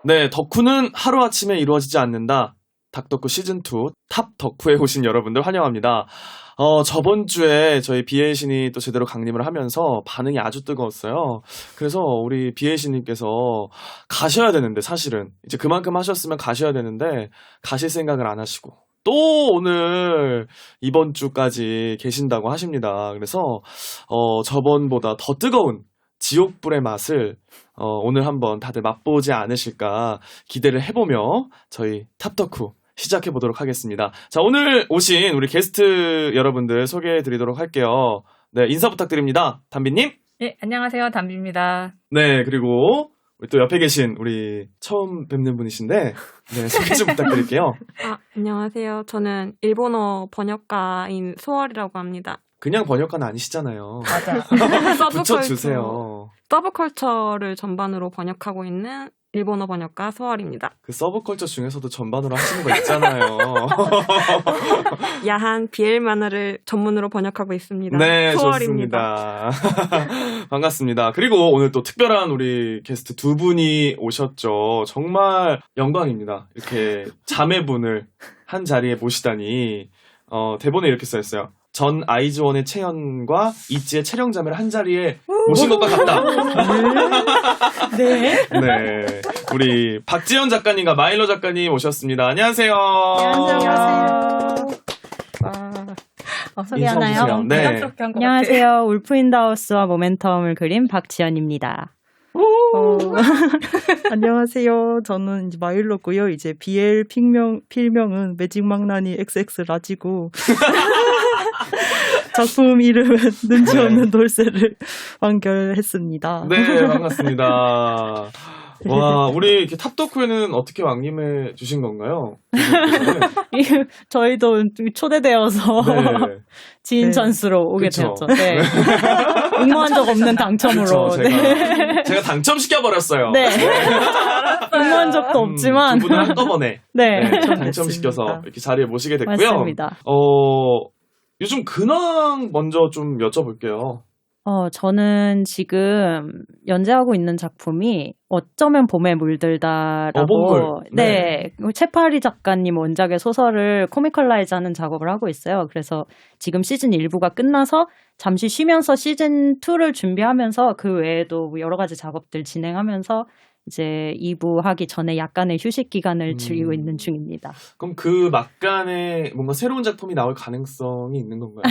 네, 덕후는 하루아침에 이루어지지 않는다. 닥덕후 시즌2 탑 덕후에 오신 여러분들 환영합니다. 저번 주에 저희 비에이신이 또 제대로 강림을 하면서 반응이 아주 뜨거웠어요. 그래서 우리 비에이신님께서 가셔야 되는데 사실은 이제 그만큼 하셨으면 가셔야 되는데 가실 생각을 안 하시고 또 오늘 이번 주까지 계신다고 하십니다. 그래서 저번보다 더 뜨거운 지옥불의 맛을 오늘 한번 다들 맛보지 않으실까 기대를 해보며 저희 탑덕후 시작해보도록 하겠습니다. 자, 오늘 오신 우리 게스트 여러분들 소개해드리도록 할게요. 네, 인사 부탁드립니다. 담비님. 네, 안녕하세요. 담비입니다. 네, 그리고 우리 또 옆에 계신 우리 처음 뵙는 분이신데 네, 소개 좀 부탁드릴게요. 안녕하세요. 저는 일본어 번역가인 소월이라고 합니다. 그냥 번역가는 아니시잖아요. 맞아. 붙여주세요. 서브컬처를 전반으로 번역하고 있는 일본어 번역가 소월입니다. 그 서브컬처 중에서도 전반으로 하시는 거 있잖아요. 야한 BL 만화를 전문으로 번역하고 있습니다. 네, 소월입니다. 좋습니다. 반갑습니다. 그리고 오늘 또 특별한 우리 게스트 두 분이 오셨죠. 정말 영광입니다. 이렇게 자매분을 한 자리에 모시다니. 대본에 이렇게 써있어요. 전 아이즈원의 채연과 이지의 채령자매를 한 자리에 모신 것과 같다. 네. 네. 우리 박지연 작가님과 마일로 작가님 오셨습니다. 안녕하세요. 안녕하세요. 소개하나요? 네. 안녕하세요. 울프 인 더 하우스와 모멘텀을 그린 박지연입니다. 안녕하세요. 저는 이제 마일로고요. 이제 BL 필명은 매직 망나니 XX 라지고 작품 이름은 눈치 없는 돌쇠를 완결했습니다. 네, 반갑습니다. 와, 우리 이렇게 탑덕후에는 어떻게 왕림해 주신 건가요? 저희도 초대되어서 네. 지인 찬스로 오게 그쵸. 되었죠. 네. 응모한 적 없는 당첨으로. 그쵸, 제가 당첨시켜버렸어요. 네. 응모한 적도 없지만. 두 분을 한꺼번에 네. 당첨시켜서 이렇게 자리에 모시게 됐고요. 맞습니다. 요즘 근황 먼저 좀 여쭤볼게요. 저는 지금 연재하고 있는 작품이 어쩌면 봄에 물들다라고. 어봄물. 네. 채파리 작가님 원작의 소설을 코미컬라이즈 하는 작업을 하고 있어요. 그래서 지금 시즌 1부가 끝나서 잠시 쉬면서 시즌 2를 준비하면서 그 외에도 여러 가지 작업들 진행하면서 이제 2부 하기 전에 약간의 휴식 기간을 즐기고 있는 중입니다. 그럼 그 막간에 뭔가 새로운 작품이 나올 가능성이 있는 건가요?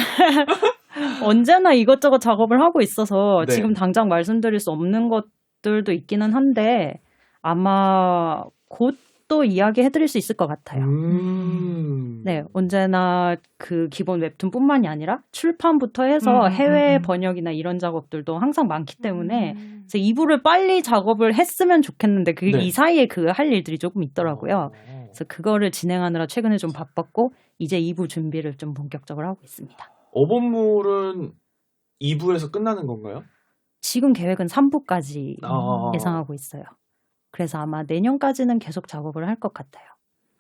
언제나 이것저것 작업을 하고 있어서 네. 지금 당장 말씀드릴 수 없는 것들도 있기는 한데 아마 곧 또 이야기해드릴 수 있을 것 같아요. 네, 언제나 그 기본 웹툰뿐만이 아니라 출판부터 해서 해외 번역이나 이런 작업들도 항상 많기 때문에 그래서 2부를 빨리 작업을 했으면 좋겠는데 그 네. 이 사이에 그 할 일들이 조금 있더라고요. 그래서 그거를 진행하느라 최근에 좀 바빴고 이제 2부 준비를 좀 본격적으로 하고 있습니다. 어본물은 2부에서 끝나는 건가요? 지금 계획은 3부까지 아. 예상하고 있어요. 그래서 아마 내년까지는 계속 작업을 할 것 같아요.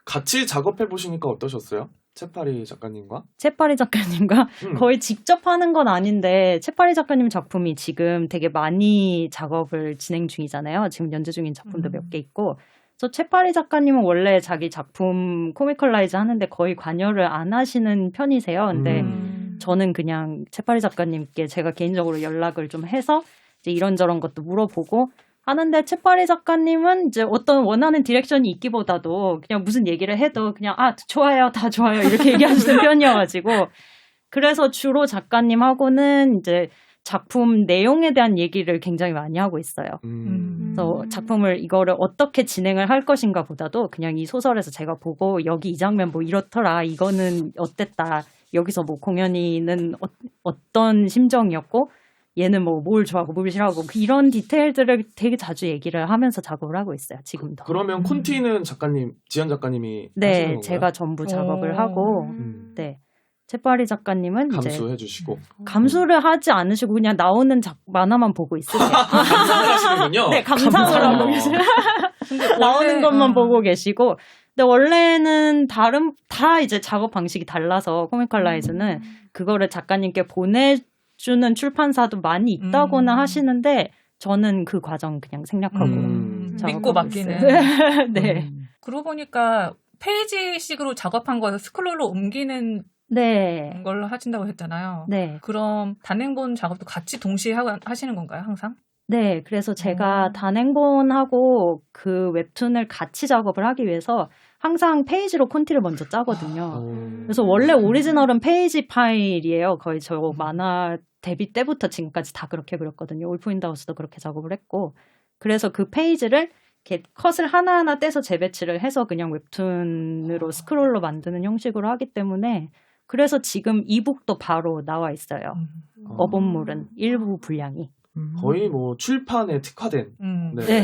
같이 작업해 보시니까 어떠셨어요? 채파리 작가님과? 채파리 작가님과 거의 직접 하는 건 아닌데 채파리 작가님 작품이 지금 되게 많이 작업을 진행 중이잖아요. 지금 연재 중인 작품도 몇 개 있고 그래서 채파리 작가님은 원래 자기 작품 코미컬라이즈 하는데 거의 관여를 안 하시는 편이세요. 근데 저는 그냥 채파리 작가님께 제가 개인적으로 연락을 좀 해서 이제 이런저런 것도 물어보고 하는데 채파리 작가님은 이제 어떤 원하는 디렉션이 있기보다도 그냥 무슨 얘기를 해도 그냥 좋아요, 다 좋아요 이렇게 얘기하시는 편이어가지고 그래서 주로 작가님하고는 이제 작품 내용에 대한 얘기를 굉장히 많이 하고 있어요. 그래서 작품을 이거를 어떻게 진행을 할 것인가 보다도 그냥 이 소설에서 제가 보고 여기 이 장면 뭐 이렇더라, 이거는 어땠다, 여기서 뭐 공연이는 어떤 심정이었고 얘는 뭐 뭘 좋아하고 뭘 싫어하고 이런 디테일들을 되게 자주 얘기를 하면서 작업을 하고 있어요. 지금도. 그러면 콘티는 작가님, 지연 작가님이 하시는 네, 건가요? 제가 전부 작업을 하고 네. 채파리 작가님은 감수해 이제 주시고 감수를 하지 않으시고 그냥 나오는 만화만 보고 있으세요. 감상을 하시는군요. 네, 감상을 하고 계세요. 나오는 것만 보고 계시고 근데 원래는 다 이제 작업 방식이 달라서 코미컬라이즈는 그거를 작가님께 보내주는 출판사도 많이 있다고는 하시는데 저는 그 과정 그냥 생략하고 믿고 작업하고 맡기는. 있어요. 네. 그러고 보니까 페이지식으로 작업한 거에서 스크롤로 옮기는 네. 걸로 하신다고 했잖아요. 네. 그럼 단행본 작업도 같이 동시에 하시는 건가요, 항상? 네. 그래서 제가 단행본하고 그 웹툰을 같이 작업을 하기 위해서 항상 페이지로 콘티를 먼저 짜거든요. 그래서 원래 오리지널은 페이지 파일이에요. 거의 저 만화 데뷔 때부터 지금까지 다 그렇게 그렸거든요. 울프윈드하우스도 그렇게 작업을 했고. 그래서 그 페이지를 이렇게 컷을 하나하나 떼서 재배치를 해서 그냥 웹툰으로 스크롤로 만드는 형식으로 하기 때문에 그래서 지금 이북도 바로 나와 있어요. 어본물은 일부 분량이. 거의 뭐 출판에 특화된 네. 네.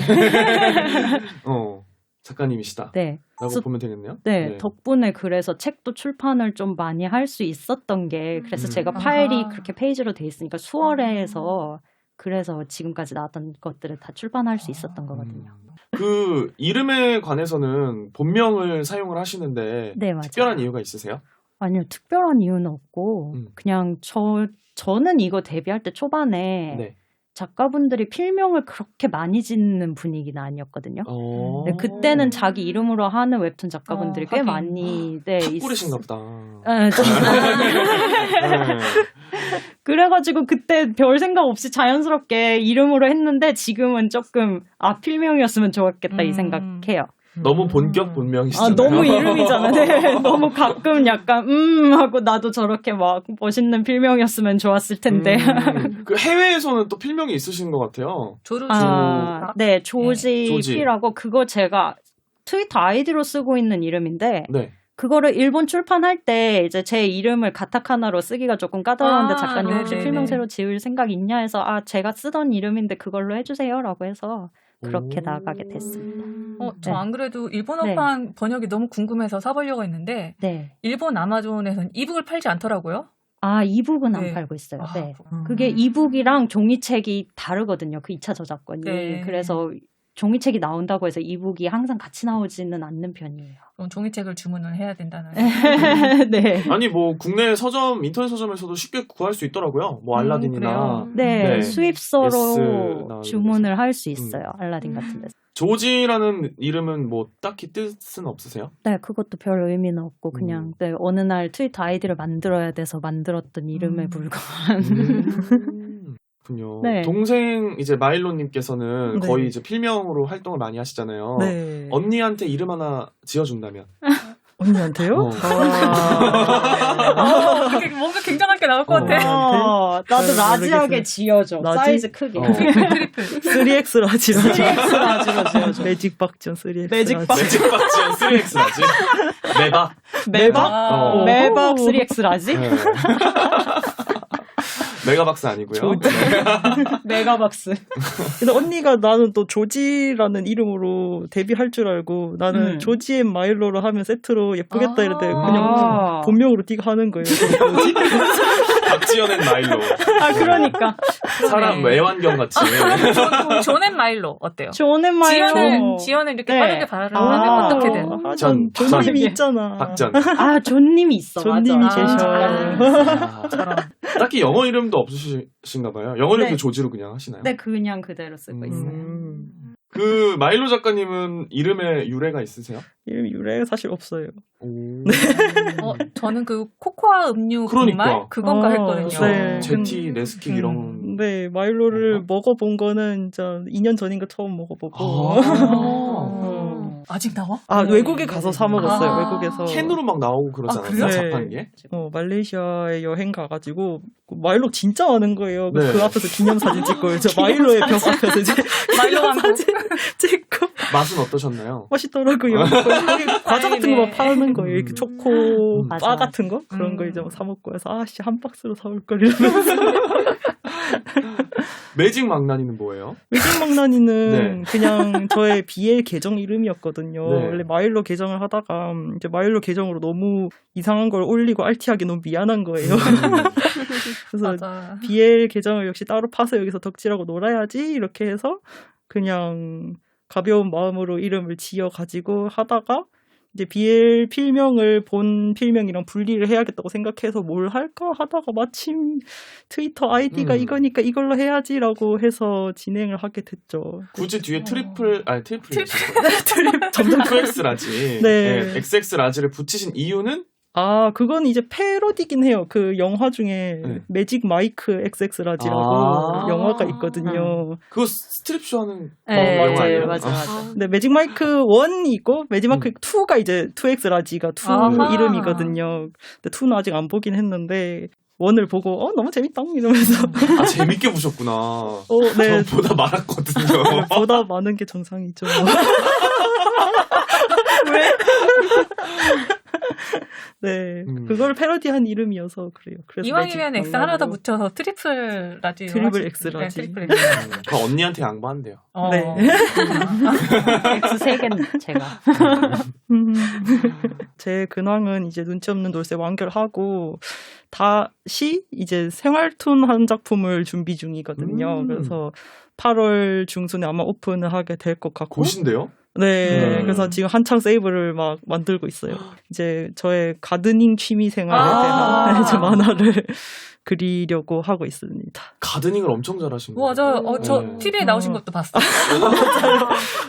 작가님이시다. 네. 라고 보면 되겠네요. 네, 덕분에 그래서 책도 출판을 좀 많이 할 수 있었던 게 그래서 제가 파일이 그렇게 페이지로 돼 있으니까 수월해서 그래서 지금까지 나왔던 것들을 다 출판할 수 있었던 거거든요. 그 이름에 관해서는 본명을 사용을 하시는데 네, 맞아요. 특별한 이유가 있으세요? 아니요, 특별한 이유는 없고 그냥 저는 이거 데뷔할 때 초반에 네. 작가분들이 필명을 그렇게 많이 짓는 분위기는 아니었거든요. 네, 그때는 자기 이름으로 하는 웹툰 작가분들이 꽤 하긴. 많이 탁구리신가 보다. 네, 좀 그래가지고 그때 별 생각 없이 자연스럽게 이름으로 했는데 지금은 조금 필명이었으면 좋았겠다 이 생각해요. 너무 본격 본명이시잖아요. 너무 이름이잖아. 네. 너무 가끔 약간 하고 나도 저렇게 막 멋있는 필명이었으면 좋았을 텐데. 그 해외에서는 또 필명이 있으신 것 같아요. 네, 조지 조지. P라고 그거 제가 트위터 아이디로 쓰고 있는 이름인데 네. 그거를 일본 출판할 때 이제 제 이름을 가타카나로 쓰기가 조금 까다로운데 작가님 혹시 네네네. 필명 새로 지을 생각 있냐 해서 제가 쓰던 이름인데 그걸로 해주세요라고 해서 그렇게 나가게 됐습니다. 저 안 그래도 일본어판 번역이 너무 궁금해서 사보려고 했는데 네. 일본 아마존에서는 이북을 팔지 않더라고요. 이북은 안 네. 팔고 있어요. 네. 그렇구나. 그게 이북이랑 종이책이 다르거든요. 그 2차 저작권이. 네. 그래서 종이책이 나온다고 해서 이북이 항상 같이 나오지는 않는 편이에요. 그럼 종이책을 주문을 해야 된다는. 네. 아니 뭐 국내 서점, 인터넷 서점에서도 쉽게 구할 수 있더라고요. 뭐 알라딘이나 그래요? 네, 네. 수입서로 예스 주문을 할 수 있어요. 알라딘 같은 데서. 조지라는 이름은 뭐 딱히 뜻은 없으세요? 네, 그것도 별 의미는 없고 그냥 네, 어느 날 트위터 아이디를 만들어야 돼서 만들었던 이름에 불과한. 군요. 네. 동생 이제 마일로님께서는 네. 거의 이제 필명으로 활동을 많이 하시잖아요. 네. 언니한테 이름 하나 지어준다면. 언니한테요? 이렇게 뭔가 굉장하게 나올 것 같아. 나도 잘 라지하게 모르겠어요. 지어줘. 라지? 사이즈 크게. 트리플. 3X 라지로. 3X 라지로 지어줘. 매직 박전 3X 매직 라지. 박- 매직 박지원 3X 라지. 매박. 매박? 매박 3X 라지? 네. 메가박스 아니고요. 메가박스. 근데 언니가 나는 또 조지라는 이름으로 데뷔할 줄 알고 나는 조지 앤 마일로로 하면 세트로 예쁘겠다 이랬는데 그냥 본명으로 띠가 하는 거예요. 박지연의 마일로. 그러니까. 사람 애완견 같이. 존앤 마일로 어때요? 존앤 마일로. 지연을 이렇게 네. 빠르게 발음하면 어떻게든. 존님이 있잖아. 박전. 존님이 있어. 존님이 맞아. 계셔. 딱히 영어 이름도 없으신가 봐요. 영어 이름도 네. 조지로 그냥 하시나요? 네, 그냥 그대로 쓰고 있어요. 그 마일로 작가님은 이름에 유래가 있으세요? 이름 유래가 사실 없어요. 저는 그 코코아 음료 그러니까. 분말 그건가 했거든요. 네. 제티, 네스킥 이런. 네, 마일로를 먹어본 거는 진짜 2년 전인가 처음 먹어보고. 아직 나와? 외국에 가서 사 먹었어요. 외국에서. 캔으로 막 나오고 그러잖아요. 그래요? 자판기에. 말레이시아에 여행 가가지고 마일로 진짜 많은 거예요. 네. 그 앞에서 기념사진 찍고 저 마일로의 벽 앞에서 이제 마일로 사진 찍고 맛은 어떠셨나요? 맛있더라고요. 거기 과자 같은 거 막 파는 거예요. 이렇게 초코 맞아. 바 같은 거 그런 거 이제 사 먹고 해서 한 박스로 사올 걸 이러면서. 매직 망나니는 뭐예요? 매직 망나니는 네. 그냥 저의 BL 계정 이름이었거든요. 네. 원래 마일로 계정을 하다가 이제 마일로 계정으로 너무 이상한 걸 올리고 RT하기 너무 미안한 거예요. 그래서 맞아. BL 계정을 역시 따로 파서 여기서 덕질하고 놀아야지 이렇게 해서 그냥 가벼운 마음으로 이름을 지어가지고 하다가 이제 BL 필명을 본 필명이랑 분리를 해야겠다고 생각해서 뭘 할까 하다가 마침 트위터 아이디가 이거니까 이걸로 해야지라고 해서 진행을 하게 됐죠. 굳이 뒤에 트리플 점점 2X라지, 네. XX라지를 붙이신 이유는 아, 그건 이제 패러디긴 해요. 그 영화 중에 네. 매직 마이크 XX라지라고 아. 영화가 있거든요. 그거 스트립쇼 하는 네, 영화 맞아요, 아니에요? 맞아. 네, 매직 마이크 1이 있고 매직 마이크 2가 이제 2X라지가 2 아하. 이름이거든요. 근데 2는 아직 안 보긴 했는데 1을 보고 너무 재밌다 이러면서 아, 재밌게 보셨구나. 네. 저보다 많았거든요. 보다 많은 게 정상이죠. 네, 그걸 패러디한 이름이어서 그래요. 그래서 이왕이면 매직 X 하나 더 방망이로. 붙여서 트리플 라지. 트리플 X라지. 네, 트리플 X. 그 언니한테 양보한대요. 네. X 3개는 제가. 제 근황은 이제 눈치 없는 돌쇠 완결하고 다시 이제 생활툰 한 작품을 준비 중이거든요. 그래서 8월 중순에 아마 오픈을 하게 될 것 같고. 고신데요? 네, 그래서 지금 한창 세이브를 막 만들고 있어요. 이제 저의 가드닝 취미 생활에 대한 이제 만화를 그리려고 하고 있습니다. 가드닝을 엄청 잘하신 거예요. 맞아요. 저 네. TV에 나오신 것도 봤어요.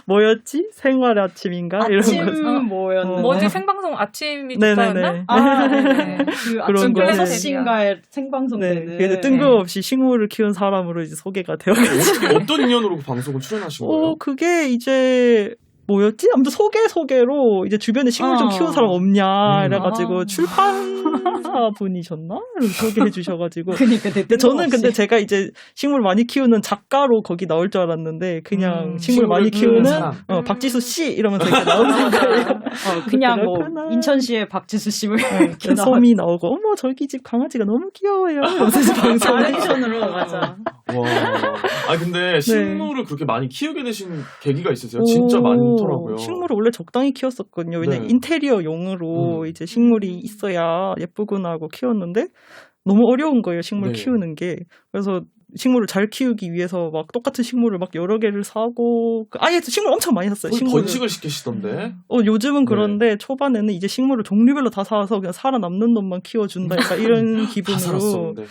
뭐였지? 생활의 아침인가? 이런 거. 아침 뭐였는데? 뭐지 생방송 아침이 네네네. 좋다였나? 아, 네네. 그 그런 아침 거. 6시인가에 생방송 네, 되는. 그래서 뜬금없이 식물을 키운 사람으로 이제 소개가 되어가지고. 어떤 인연으로 그 방송을 출연하신 거예요? 그게 이제 뭐였지? 아무튼 소개로 이제 주변에 식물 좀 키운 사람 없냐 이래가지고 출판사 분이셨나? 소개해 주셔가지고. 그러니까 근데 저는 근데 제가 이제 식물 많이 키우는 작가로 거기 나올 줄 알았는데 그냥 식물 많이 키우는 사람. 박지수 씨 이러면서 이렇게 나오는 거예요. 그냥 뭐 그렇구나. 인천시의 박지수 씨를 그 솜이 나오고 어머 저기 집 강아지가 너무 귀여워요. 이러면서 방송을 나레이션으로 맞아. 와. 아 근데 네. 식물을 그렇게 많이 키우게 되신 계기가 있으세요? 진짜 많더라고요. 식물을 원래 적당히 키웠었거든요. 왜냐면 네. 인테리어용으로 이제 식물이 있어야 예쁘구나 하고 키웠는데 너무 어려운 거예요. 식물 네. 키우는 게. 그래서 식물을 잘 키우기 위해서 막 똑같은 식물을 막 여러 개를 사고 아예 식물 엄청 많이 샀어요. 거의 식물을. 번식을 시키시던데. 요즘은 그런데 초반에는 이제 식물을 종류별로 다 사서 그냥 살아남는 놈만 키워준다. 약간 이런 다 기분으로 살았었는데.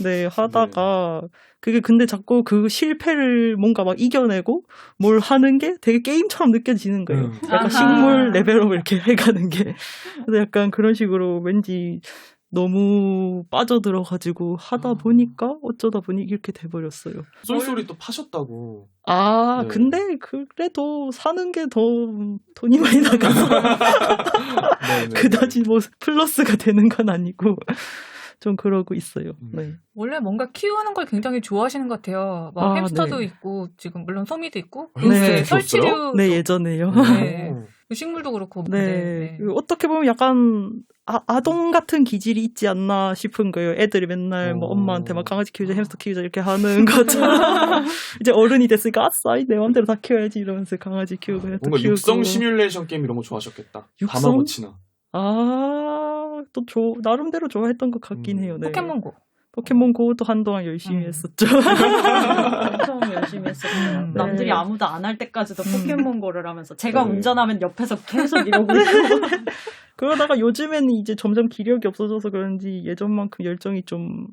네, 하다가, 그게 근데 자꾸 그 실패를 뭔가 막 이겨내고 뭘 하는 게 되게 게임처럼 느껴지는 거예요. 약간 아하. 식물 레벨업 이렇게 해가는 게. 그래서 약간 그런 식으로 왠지 너무 빠져들어가지고 하다 보니까 어쩌다 보니 이렇게 돼버렸어요. 쏠쏠이 또 파셨다고. 아, 네. 근데 그래도 사는 게 더 돈이 많이 나가서 네네. 그다지 뭐 플러스가 되는 건 아니고 좀 그러고 있어요. 네. 원래 뭔가 키우는 걸 굉장히 좋아하시는 것 같아요. 막 아, 햄스터도 네. 있고 지금 물론 소미도 있고 네. 설치류 네, 예전에요. 네. 식물도 그렇고 네. 어떻게 보면 약간 아동 같은 기질이 있지 않나 싶은 거예요. 애들이 맨날 뭐 엄마한테 막 강아지 키우자, 햄스터 키우자 이렇게 하는 것처럼 이제 어른이 됐으니까 아싸, 내 맘대로 다 키워야지 이러면서 강아지 키우고 햄스터 뭔가 키우고. 육성 시뮬레이션 게임 이런 거 좋아하셨겠다. 육성? 다마고치나. 또 나름대로 좋아했던 것 같긴 해요. 네. 포켓몬고. 포켓몬고도 한동안 열심히 했었죠. 엄청 열심히 했었어요. 네. 남들이 아무도 안 할 때까지도 포켓몬고를 하면서 제가 네. 운전하면 옆에서 계속 이러고 있고. 그러다가 요즘에는 이제 점점 기력이 없어져서 그런지 예전만큼 열정이 좀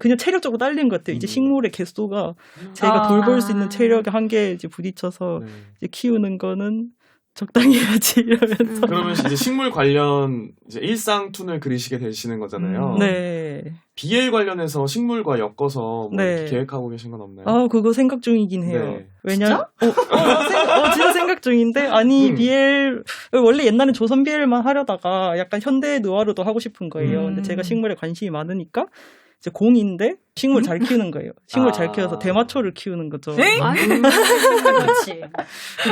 그냥 체력적으로 딸린 것 같아요. 이제 식물의 개수가 제가 돌볼 수 있는 체력의 한계에 이제 부딪혀서 네. 이제 키우는 거는 적당히 해야지 이러면서. 그러면 이제 식물 관련 이제 일상툰을 그리시게 되시는 거잖아요. 네. BL 관련해서 식물과 엮어서 뭐 네. 이렇게 계획하고 계신 건 없나요? 그거 생각 중이긴 해요. 네. 왜냐? 진짜 생각 중인데 아니 BL 원래 옛날엔 조선 BL만 하려다가 약간 현대 느와르도 하고 싶은 거예요. 근데 제가 식물에 관심이 많으니까 이제 공인데 식물 잘 키우는 거예요. 식물 잘 키워서 대마초를 키우는 거죠. 그렇지.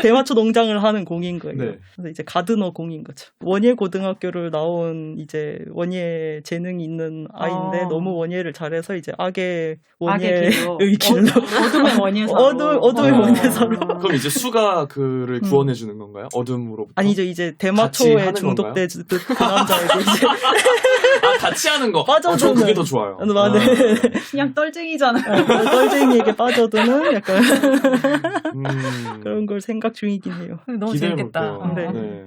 대마초 농장을 하는 공인 거예요. 네. 그래서 이제 가드너 공인 거죠. 원예 고등학교를 나온 이제 원예 재능이 있는 아이인데 너무 원예를 잘해서 이제 악의 원예의 길로 어둠의 원예사로. 어둠의 원예사로. 그럼 이제 수가 그를 구원해주는 건가요? 어둠으로부터? 아니죠. 이제 같이 대마초에 하는 중독되듯 그 남자애고 이제 같이 하는 거. 맞아, 전 그게 저는. 더 좋아요. 맞네. 그냥 떨쟁이잖아요. 떨쟁이에게 빠져드는 약간 음, 그런 걸 생각 중이긴 해요. 너무 기대해 재밌겠다. 볼게요. 네.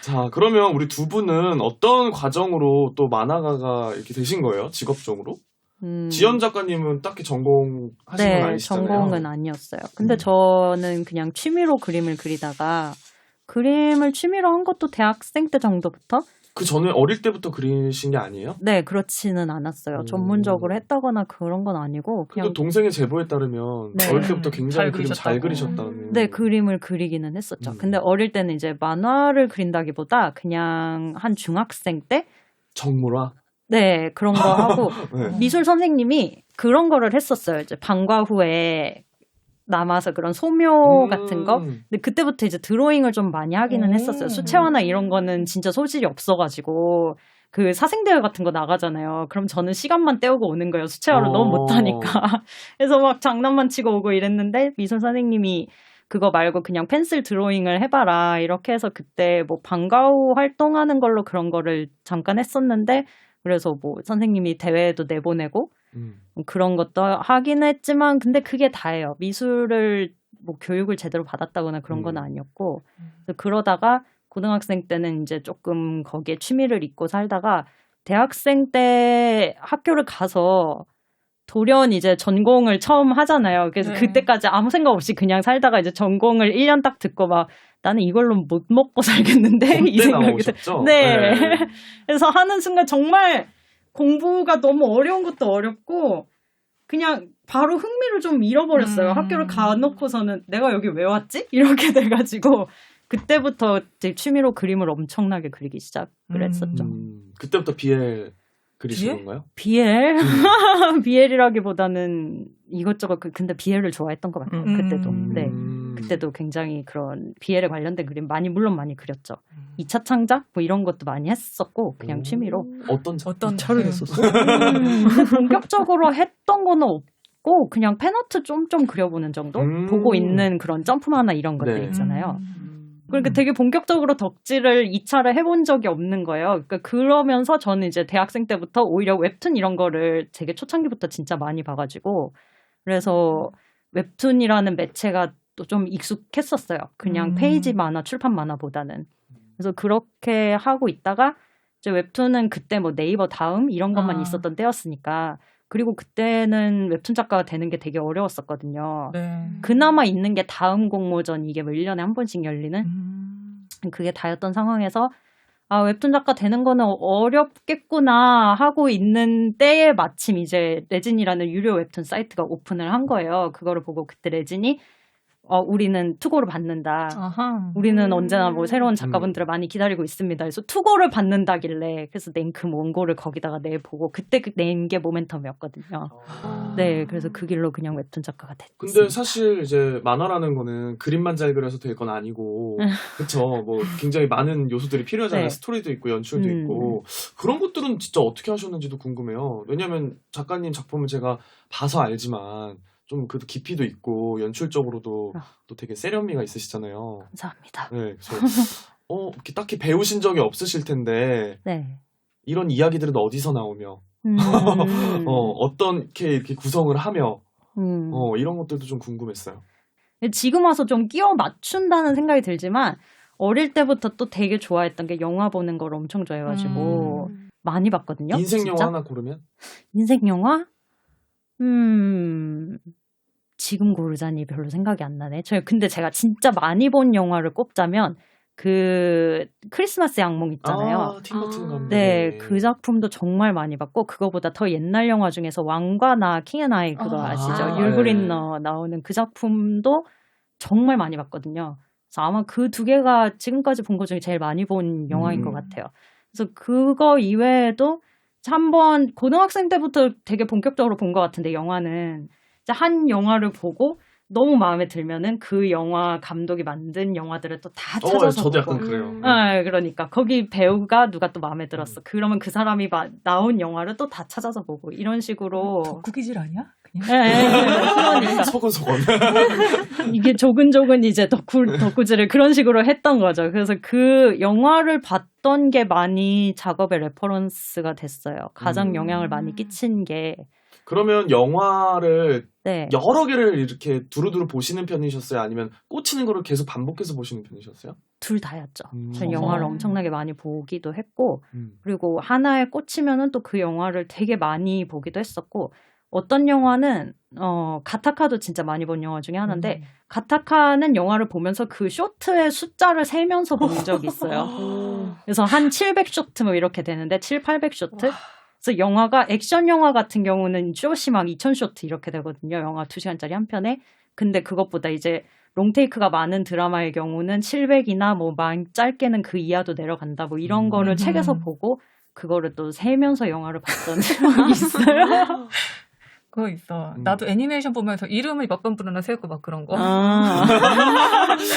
자, 그러면 우리 두 분은 어떤 과정으로 또 만화가가 이렇게 되신 거예요? 직업적으로? 지연 작가님은 딱히 전공하신 건 네, 아니시잖아요. 전공은 아니었어요. 근데 저는 그냥 취미로 그림을 그리다가 그림을 취미로 한 것도 대학생 때 정도부터? 그 전에 어릴 때부터 그리신 게 아니에요? 네, 그렇지는 않았어요. 전문적으로 했다거나 그런 건 아니고 그래도 그냥 동생의 제보에 따르면 네. 어릴 때부터 굉장히 잘 그림 잘 그리셨다고. 그리셨다는. 네, 그림을 그리기는 했었죠. 음. 근데 어릴 때는 이제 만화를 그린다기보다 그냥 한 중학생 때 정모라. 네, 그런 거 하고 네. 미술 선생님이 그런 거를 했었어요. 이제 방과 후에 남아서 그런 소묘 같은 거. 근데 그때부터 이제 드로잉을 좀 많이 하기는 했었어요. 수채화나 이런 거는 진짜 소질이 없어가지고 그 사생대회 같은 거 나가잖아요. 그럼 저는 시간만 때우고 오는 거예요. 수채화를 너무 못하니까. 그래서 막 장난만 치고 오고 이랬는데 미술 선생님이 그거 말고 그냥 펜슬 드로잉을 해봐라. 이렇게 해서 그때 뭐 방과 후 활동하는 걸로 그런 거를 잠깐 했었는데 그래서 뭐 선생님이 대회에도 내보내고 그런 것도 하긴 했지만 근데 그게 다예요. 미술을 뭐 교육을 제대로 받았다거나 그런 건 아니었고 그래서 그러다가 고등학생 때는 이제 조금 거기에 취미를 잊고 살다가 대학생 때 학교를 가서 돌연 이제 전공을 처음 하잖아요. 그래서 네. 그때까지 아무 생각 없이 그냥 살다가 이제 전공을 1년 딱 듣고 막 나는 이걸로 못 먹고 살겠는데 이 그때 생각이 나오셨죠? 네. 그래서 하는 순간 정말 공부가 너무 어려운 것도 어렵고 그냥 바로 흥미를 좀 잃어버렸어요. 학교를 가놓고서는 내가 여기 왜 왔지? 이렇게 돼가지고 그때부터 제 취미로 그림을 엄청나게 그리기 시작을 했었죠. 그때부터 BL 그리신 BL? 건가요? BL? BL이라기보다는 이것저것 근데 BL을 좋아했던 것 같아요. 그때도. 네. 그때도 굉장히 그런 BL에 관련된 그림 물론 많이 그렸죠. 2차 창작 뭐 이런 것도 많이 했었고 그냥 취미로. 어떤 차를 했었어? 근데 본격적으로 했던 거는 없고 그냥 팬아트 좀 그려보는 정도? 보고 있는 그런 점프 만화 이런 것들 네. 있잖아요. 그러니까 되게 본격적으로 덕질을 2차를 해본 적이 없는 거예요. 그러니까 그러면서 저는 이제 대학생 때부터 오히려 웹툰 이런 거를 되게 초창기부터 진짜 많이 봐가지고 그래서 웹툰이라는 매체가 또 좀 익숙했었어요. 그냥 페이지 만화, 출판 만화보다는. 그래서 그렇게 하고 있다가 이제 웹툰은 그때 뭐 네이버 다음 이런 것만 있었던 때였으니까 그리고 그때는 웹툰 작가가 되는 게 되게 어려웠었거든요. 네. 그나마 있는 게 다음 공모전 이게 뭐 1년에 한 번씩 열리는 그게 다였던 상황에서 아 웹툰 작가 되는 거는 어렵겠구나 하고 있는 때에 마침 이제 레진이라는 유료 웹툰 사이트가 오픈을 한 거예요. 그거를 보고 그때 레진이 우리는 투고를 받는다. 아하. 우리는 언제나 뭐 새로운 작가분들을 많이 기다리고 있습니다. 그래서 투고를 받는다길래 그래서 낸그 원고를 거기다가 내보고 그때 낸 게 모멘텀이었거든요. 네, 그래서 그 길로 그냥 웹툰 작가가 됐어요. 근데 사실 이제 만화라는 거는 그림만 잘 그려서 될 건 아니고 그쵸 뭐 굉장히 많은 요소들이 필요하잖아요. 네. 스토리도 있고 연출도 있고 그런 것들은 진짜 어떻게 하셨는지도 궁금해요. 왜냐면 작가님 작품을 제가 봐서 알지만 좀 그 깊이도 있고 연출적으로도 또 되게 세련미가 있으시잖아요. 감사합니다. 네, 그래서 이렇게 딱히 배우신 적이 없으실 텐데 네. 이런 이야기들은 어디서 나오며 어떻게 이렇게 구성을 하며 이런 것들도 좀 궁금했어요. 지금 와서 좀 끼워 맞춘다는 생각이 들지만 어릴 때부터 또 되게 좋아했던 게 영화 보는 걸 엄청 좋아해가지고 많이 봤거든요. 인생 영화 진짜? 하나 고르면? 인생 영화? 지금 고르자니 별로 생각이 안 나네. 근데 제가 진짜 많이 본 영화를 꼽자면 그 크리스마스 양몽 있잖아요. 팀 버튼 감독. 네, 그 작품도 정말 많이 봤고 그거보다 더 옛날 영화 중에서 왕과 나, 킹 앤 아이 그거 아시죠? 율브린너 나오는 그 작품도 정말 많이 봤거든요. 그래서 아마 그 두 개가 지금까지 본 것 중에 제일 많이 본 영화인 것 같아요. 그래서 그거 이외에도 한번 고등학생 때부터 되게 본격적으로 본 것 같은데 영화는 한 영화를 보고 너무 마음에 들면은 그 영화 감독이 만든 영화들을 또 다 찾아서 저도 보고. 약간 그래요. 그러니까 거기 배우가 누가 또 마음에 들었어. 그러면 그 사람이 나온 영화를 또 다 찾아서 보고 이런 식으로. 덕후기질 아니야? 그러니까 소곤소곤. 이게 조근조근 이제 덕후질을 그런 식으로 했던 거죠. 그래서 그 영화를 봤던 게 많이 작업의 레퍼런스가 됐어요. 가장 영향을 많이 끼친 게 그러면 영화를 네. 여러 개를 이렇게 두루두루 보시는 편이셨어요? 아니면 꽂히는 거를 계속 반복해서 보시는 편이셨어요? 둘 다였죠. 전 어. 영화를 엄청나게 많이 보기도 했고, 그리고 하나에 꽂히면은 또 그 영화를 되게 많이 보기도 했었고, 어떤 영화는 가타카도 진짜 많이 본 영화 중에 하나인데 가타카는 영화를 보면서 그 쇼트의 숫자를 세면서 본 적이 있어요. 그래서 한 700쇼트 뭐 이렇게 되는데 800쇼트? 그래서 영화가 액션 영화 같은 경우는 숏이 막 2000쇼트 이렇게 되거든요. 영화 2시간짜리 한 편에. 근데 그것보다 이제 롱테이크가 많은 드라마의 경우는 700이나 뭐 짧게는 그 이하도 내려간다 뭐 이런 거를 책에서 보고 그거를 또 세면서 영화를 봤던 적이 있어요. 그거 있어. 나도 애니메이션 보면서 이름을 몇 번 부르나 세우고 막 그런 거.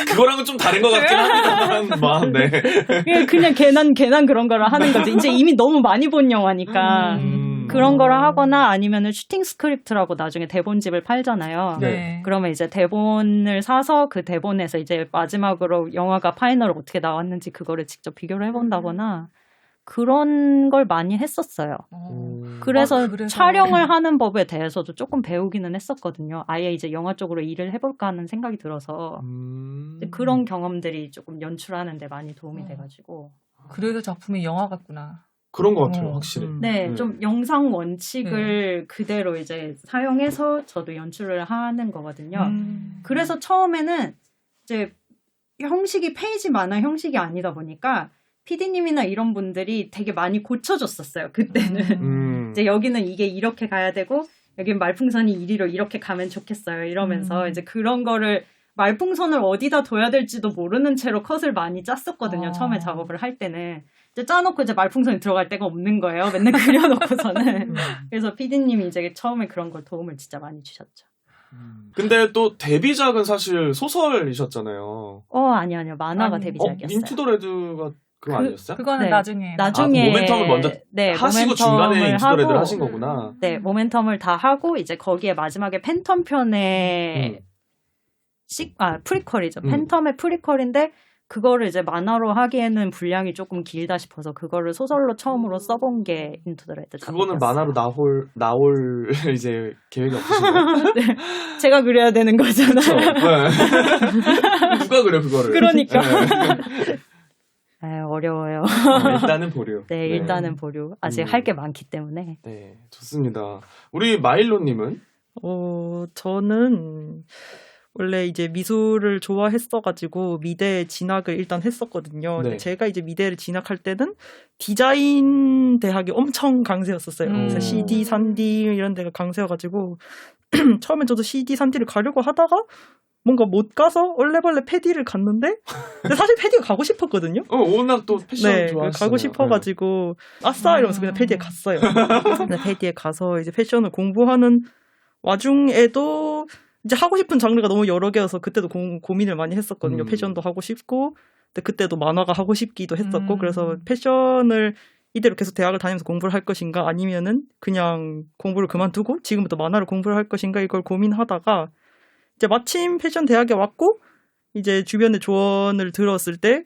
그거랑은 좀 다른 것 같긴 합니다만, 막, 네. 그냥 괜한 그런 거를 하는 거지. 이제 이미 너무 많이 본 영화니까. 그런 거를 하거나 아니면은 슈팅 스크립트라고 나중에 대본집을 팔잖아요. 네. 그러면 이제 대본을 사서 그 대본에서 이제 마지막으로 영화가 파이널 어떻게 나왔는지 그거를 직접 비교를 해본다거나 그런 걸 많이 했었어요. 그래서 촬영을 하는 법에 대해서도 조금 배우기는 했었거든요. 아예 이제 영화 쪽으로 일을 해볼까 하는 생각이 들어서 그런 경험들이 조금 연출하는 데 많이 도움이 돼가지고. 그래서 작품이 영화 같구나. 그런 것 같아요, 확실히. 네, 좀 영상 원칙을 그대로 이제 사용해서 저도 연출을 하는 거거든요. 그래서 처음에는 이제 형식이 페이지 만화 형식이 아니다 보니까 PD님이나 이런 분들이 되게 많이 고쳐줬었어요. 그때는 이제 여기는 이게 이렇게 가야 되고 여긴 말풍선이 이리로 이렇게 가면 좋겠어요. 이러면서 이제 그런 거를 말풍선을 어디다 둬야 될지도 모르는 채로 컷을 많이 짰었거든요. 처음에 작업을 할 때는. 이제 짜놓고 이제 말풍선이 들어갈 데가 없는 거예요. 맨날 그려놓고서는. 그래서 PD님이 이제 처음에 그런 걸 도움을 진짜 많이 주셨죠. 근데 또 데뷔작은 사실 소설이셨잖아요. 아니요. 만화가 데뷔작이었어요. 인투 더 레드가 그거 아니었어요? 그거는 네. 나중에. 모멘텀을 먼저 하시고 중간에 인투 더 레드를 하신 거구나. 네, 모멘텀을 다 하고 이제 거기에 마지막에 팬텀 편에 프리퀄이죠. 팬텀의 프리퀄인데 그거를 이제 만화로 하기에는 분량이 조금 길다 싶어서 그거를 소설로 처음으로 써본 게 인투 더 레드. 그거는 만화로 나올 이제 계획이 없으신가요? 네, 제가 그려야 되는 거잖아요. 네. 누가 그려 그거를? 그러니까. 네. 어려워요. 일단은 보류. 네, 일단은 보류. 아직 할 게 많기 때문에. 네, 좋습니다. 우리 마일로님은? 저는 원래 이제 미술을 좋아했어가지고 미대 진학을 일단 했었거든요. 네. 근데 제가 이제 미대를 진학할 때는 디자인 대학이 엄청 강세였었어요. 그래서 CD, 산디 이런 데가 강세여가지고 처음엔 저도 CD, 산디를 가려고 하다가 뭔가 못 가서 얼레벌레 패디를 갔는데 근데 사실 패디가 가고 싶었거든요. 워낙 또 패션 좋아하시잖아요. 가고 싶어가지고 아싸 이러면서 그냥 패디에 갔어요. 근데 패디에 가서 이제 패션을 공부하는 와중에도 이제 하고 싶은 장르가 너무 여러 개여서 그때도 고민을 많이 했었거든요. 패션도 하고 싶고 근데 그때도 만화가 하고 싶기도 했었고 그래서 패션을 이대로 계속 대학을 다니면서 공부를 할 것인가 아니면은 그냥 공부를 그만두고 지금부터 만화를 공부를 할 것인가 이걸 고민하다가 이제 마침 패션 대학에 왔고 이제 주변에 조언을 들었을 때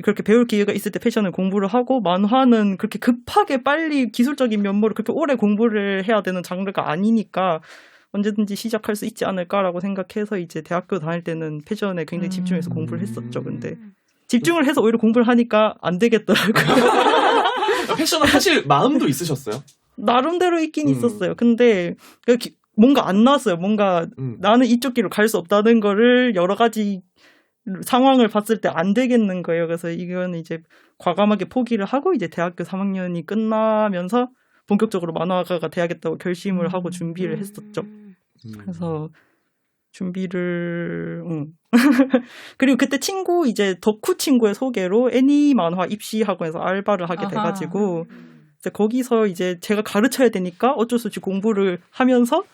그렇게 배울 기회가 있을 때 패션을 공부를 하고 만화는 그렇게 급하게 빨리 기술적인 면모를 그렇게 오래 공부를 해야 되는 장르가 아니니까 언제든지 시작할 수 있지 않을까라고 생각해서 이제 대학교 다닐 때는 패션에 굉장히 집중해서 공부를 했었죠. 근데 집중을 해서 오히려 공부를 하니까 안 되겠더라고요. 패션은 사실 마음도 있으셨어요? 나름대로 있긴 있었어요. 근데 뭔가 안 나왔어요. 뭔가 나는 이쪽 길로 갈 수 없다는 거를 여러 가지 상황을 봤을 때 안 되겠는 거예요. 그래서 이건 이제 과감하게 포기를 하고 이제 대학교 3학년이 끝나면서 본격적으로 만화가가 돼야겠다고 결심을 하고 준비를 했었죠. 그래서 준비를 그리고 그때 친구 이제 덕후 친구의 소개로 애니 만화 입시학원에서 알바를 하게 돼가지고 이제 거기서 이제 제가 가르쳐야 되니까 어쩔 수 없이 공부를 하면서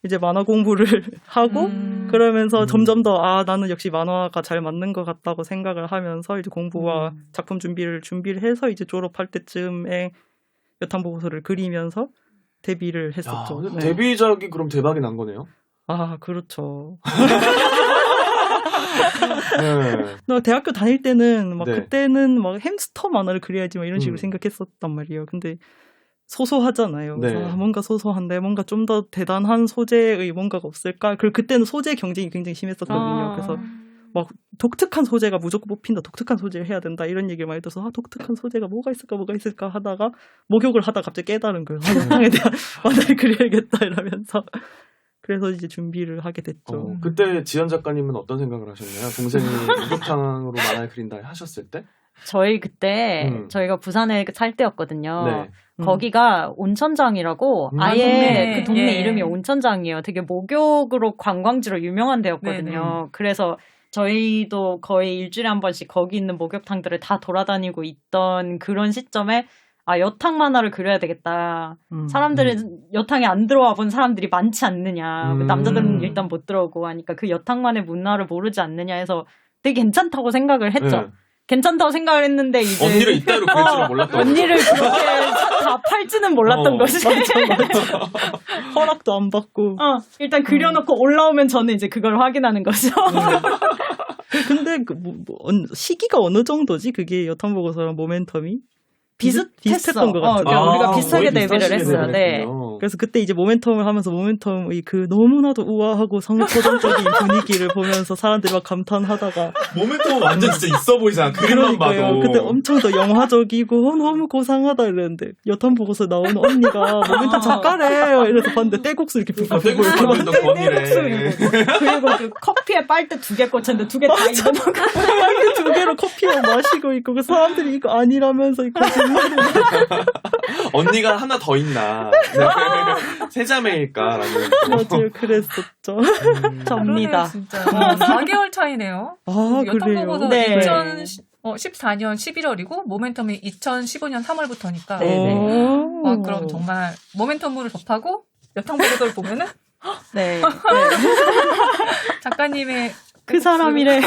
이제 만화 공부를 하고 그러면서 점점 더 나는 역시 만화가 잘 맞는 것 같다고 생각을 하면서 이제 공부와 작품 준비를 해서 이제 졸업할 때쯤에 여탕 보고서를 그리면서 데뷔를 했었죠. 네. 데뷔작이 그럼 대박이 난 거네요? 그렇죠. 네. 대학교 다닐 때는 막 네. 그때는 막 햄스터 만화를 그려야지 막 이런 식으로 생각했었단 말이에요. 근데 소소하잖아요. 네. 그래서 뭔가 소소한데 뭔가 좀 더 대단한 소재의 뭔가가 없을까? 그리고 그때는 소재 경쟁이 굉장히 심했었거든요. 그래서 막 독특한 소재가 무조건 뽑힌다. 독특한 소재를 해야 된다. 이런 얘기를 많이 들어서 독특한 소재가 뭐가 있을까 하다가 목욕을 하다가 갑자기 깨달은 거예요. 여탕에 대한 만화를 그려야겠다 이러면서. 그래서 이제 준비를 하게 됐죠. 그때 지연 작가님은 어떤 생각을 하셨나요? 동생이 목욕탕으로 만화를 그린다 하셨을 때? 저희 그때 저희가 부산에 살 때였거든요. 네. 거기가 온천장이라고 아예 동네. 그 동네 예. 이름이 온천장이에요. 되게 목욕으로 관광지로 유명한 데였거든요. 네네. 그래서 저희도 거의 일주일에 한 번씩 거기 있는 목욕탕들을 다 돌아다니고 있던 그런 시점에 아, 여탕 만화를 그려야 되겠다. 사람들은 여탕에 안 들어와 본 사람들이 많지 않느냐. 남자들은 일단 못 들어오고 하니까 그 여탕만의 문화를 모르지 않느냐 해서 되게 괜찮다고 생각을 했죠. 네. 괜찮다고 생각을 했는데 이제 언니를 이따위로 그릴 줄은 몰랐던 언니를 그렇게 다 팔지는 몰랐던 거지. 허락도 안 받고. 일단 그려놓고 올라오면 저는 이제 그걸 확인하는 거죠. 근데 시기가 어느 정도지? 그게 여탕 보고서랑 모멘텀이? 비슷했던 것 같아요. 그러니까 우리가 비슷하게 거의 데뷔를 비슷하시게 했어요. 데뷔를 네. 했군요. 그래서 그때 이제 모멘텀을 하면서 모멘텀의 그 너무나도 우아하고 성토전적인 분위기를 보면서 사람들이 막 감탄하다가 모멘텀은 완전 진짜 있어 보이잖아. 그림만 봐도. 그러니까요. 근데 엄청 더 영화적이고 너무 고상하다 이랬는데 여탕 보고서 나오는 언니가 모멘텀 작가래 이래서 봤는데 떼국수 이렇게 불고 떼국수 만든 건이래. 그리고 그 커피에 빨대 2개 꽂혔는데 2개 다 익어놓고 두 개로 커피만 마시고 있고 그 사람들이 이거 아니라면서 이거 언니가 하나 더 있나. 세 자매일까라는. 맞아요. 그랬었죠. 접니다. 진짜 4개월 차이네요. 아, 여탕 그래요? 보고서 네. 2014년 11월이고 모멘텀이 2015년 3월부터니까. 네. 그럼 정말 모멘텀으로 접하고 여탕 보고서를 보면은 네. 작가님의 그 사람이래.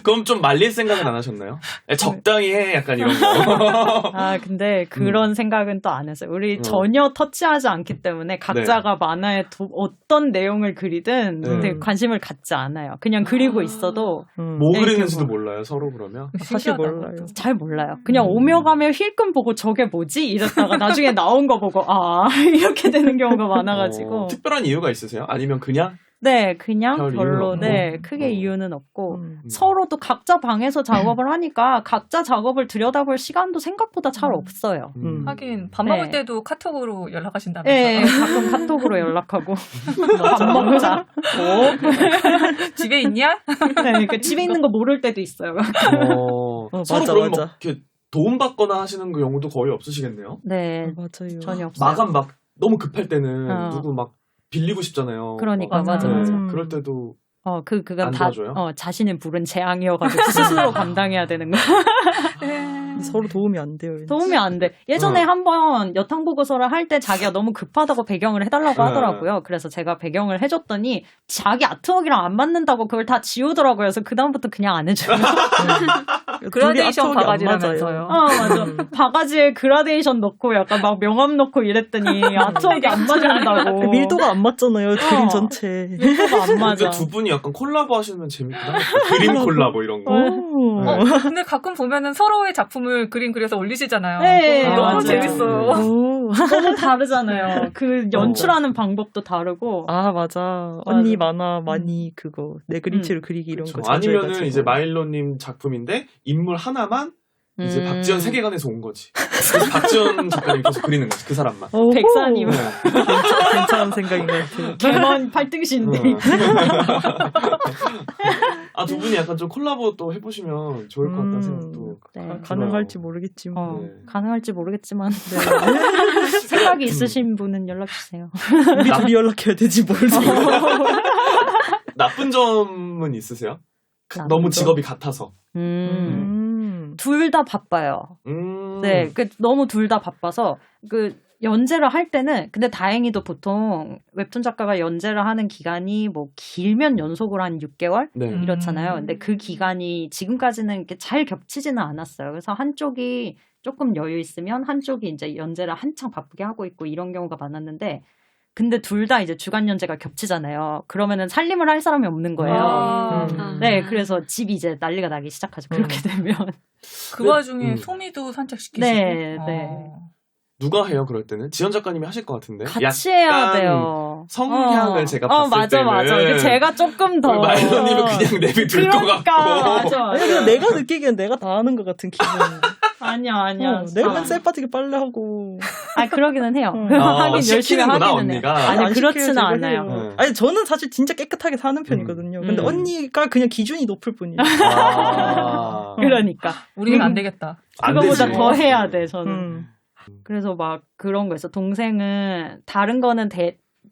그럼 좀 말릴 생각은 안 하셨나요? 적당히 해. 약간 이런 거. 근데 그런 생각은 또 안 했어요. 우리 전혀 터치하지 않기 때문에 각자가 만화에 어떤 내용을 그리든 되게 관심을 갖지 않아요. 그냥 그리고 있어도 뭐 그리는지도 몰라요. 서로 그러면. 사실 몰라요. 잘 몰라요. 그냥 오며 가며 힐끔 보고 저게 뭐지? 이랬다가 나중에 나온 거 보고 이렇게 되는 경우가 많아가지고. 특별한 이유가 있으세요? 아니면 그냥? 네, 그냥 별 별로, 이유는 네, 없고. 크게 이유는 없고, 서로도 각자 방에서 작업을 하니까 각자 작업을 들여다볼 시간도 생각보다 잘 없어요. 하긴 밥 먹을 네. 때도 카톡으로 연락하신다면서요? 네, 가끔 카톡으로 연락하고, 밥 먹자. 집에 있냐? 네, 그러니까 집에 있는 거 모를 때도 있어요. 서로 맞아, 그러면 맞아. 막 이렇게 도움받거나 하시는 그 경우도 거의 없으시겠네요? 네, 맞아요. 전혀 없어요. 마감 막 너무 급할 때는 누구 막 빌리고 싶잖아요. 그러니까, 맞아. 그럴 때도 그건 안 다, 도와줘요? 자신의 불은 재앙이어가지고 스스로 감당해야 되는 거. 서로 도움이 안 돼요. 도움이 안 돼. 예전에 한번 여탕 보고서를 할 때 자기가 너무 급하다고 배경을 해달라고 하더라고요. 그래서 제가 배경을 해줬더니 자기 아트웍이랑 안 맞는다고 그걸 다 지우더라고요. 그래서 그다음부터 그냥 안 해줘요. 그라데이션 둘이 아트웍이 안 바가지라면서요. 맞아요. 맞아. 바가지에 그라데이션 넣고 약간 막 명암 넣고 이랬더니 아트웍이 안 맞는다고. 밀도가 안 맞잖아요. 그림 전체. 밀도가 안 맞아. 근데 두 분이 약간 콜라보 하시면 재밌긴 하겠다. 그림 콜라보 이런 거. 근데 가끔 보면은 서로의 작품을 그림 그려서 올리시잖아요. 네, 너무 맞아요. 재밌어요. 너무 다르잖아요. 그 연출하는 방법도 다르고. 아, 맞아. 언니 만화 많이 그거 내 그림체로 그리기 이런 거 자주 아니면은 해가지고. 이제 마일로님 작품인데 인물 하나만 이제 박지연 세계관에서 온 거지. 그래서 박지연 작가님 계속 그리는 거지. 그 사람만. 오호. 백사님. 괜찮은 생각인 것 같아요. 개만 8등신인데. 두 분이 약간 좀 콜라보 또 해보시면 좋을 것 같다는 생각도. 네. 가능할지 모르겠지만. 네. 가능할지 모르겠지만 생각이 있으신 분은 연락 주세요. 우리 둘이 연락해야 되지 뭘. 나쁜 점은 있으세요? 나쁜 너무 점? 직업이 같아서. 둘 다 바빠요. 네, 너무 둘 다 바빠서 연재를 할 때는 근데 다행히도 보통 웹툰 작가가 연재를 하는 기간이 뭐 길면 연속으로 한 6개월 네. 이렇잖아요. 근데 그 기간이 지금까지는 이렇게 잘 겹치지는 않았어요. 그래서 한쪽이 조금 여유 있으면 한쪽이 이제 연재를 한창 바쁘게 하고 있고 이런 경우가 많았는데 근데 둘 다 이제 주간 연재가 겹치잖아요. 그러면은 살림을 할 사람이 없는 거예요. 네, 그래서 집이 이제 난리가 나기 시작하죠. 그렇게 되면. 그 와중에 소미도 산책시키시고. 네, 네. 누가 해요? 그럴 때는 지연 작가님이 하실 것 같은데. 같이 해야 약간 돼요. 성향을 제가 봤을 맞아, 때는 맞아. 제가 조금 더. 마일런님은 그냥 내비둘 것 그러니까, 같고. 맞아, 맞아. 아니, 내가 느끼기엔 내가 다 하는 것 같은 기분. 아니야. 내가 맨 쎄 빠지게 빨래하고. 그러기는 해요. 아, 하긴 열심히 시키는구나, 하기는 해요. 언니가. 아니, 안 그렇지는 시켜요, 제가 않아요. 해요. 아니, 저는 사실 진짜 깨끗하게 사는 편이거든요. 근데 언니가 그냥 기준이 높을 뿐이에요. 아, 그러니까. 우리는 안 되겠다. 안 그거보다 되지. 더 해야 돼, 저는. 음. 그래서 막 그런 거 있어. 동생은 다른 거는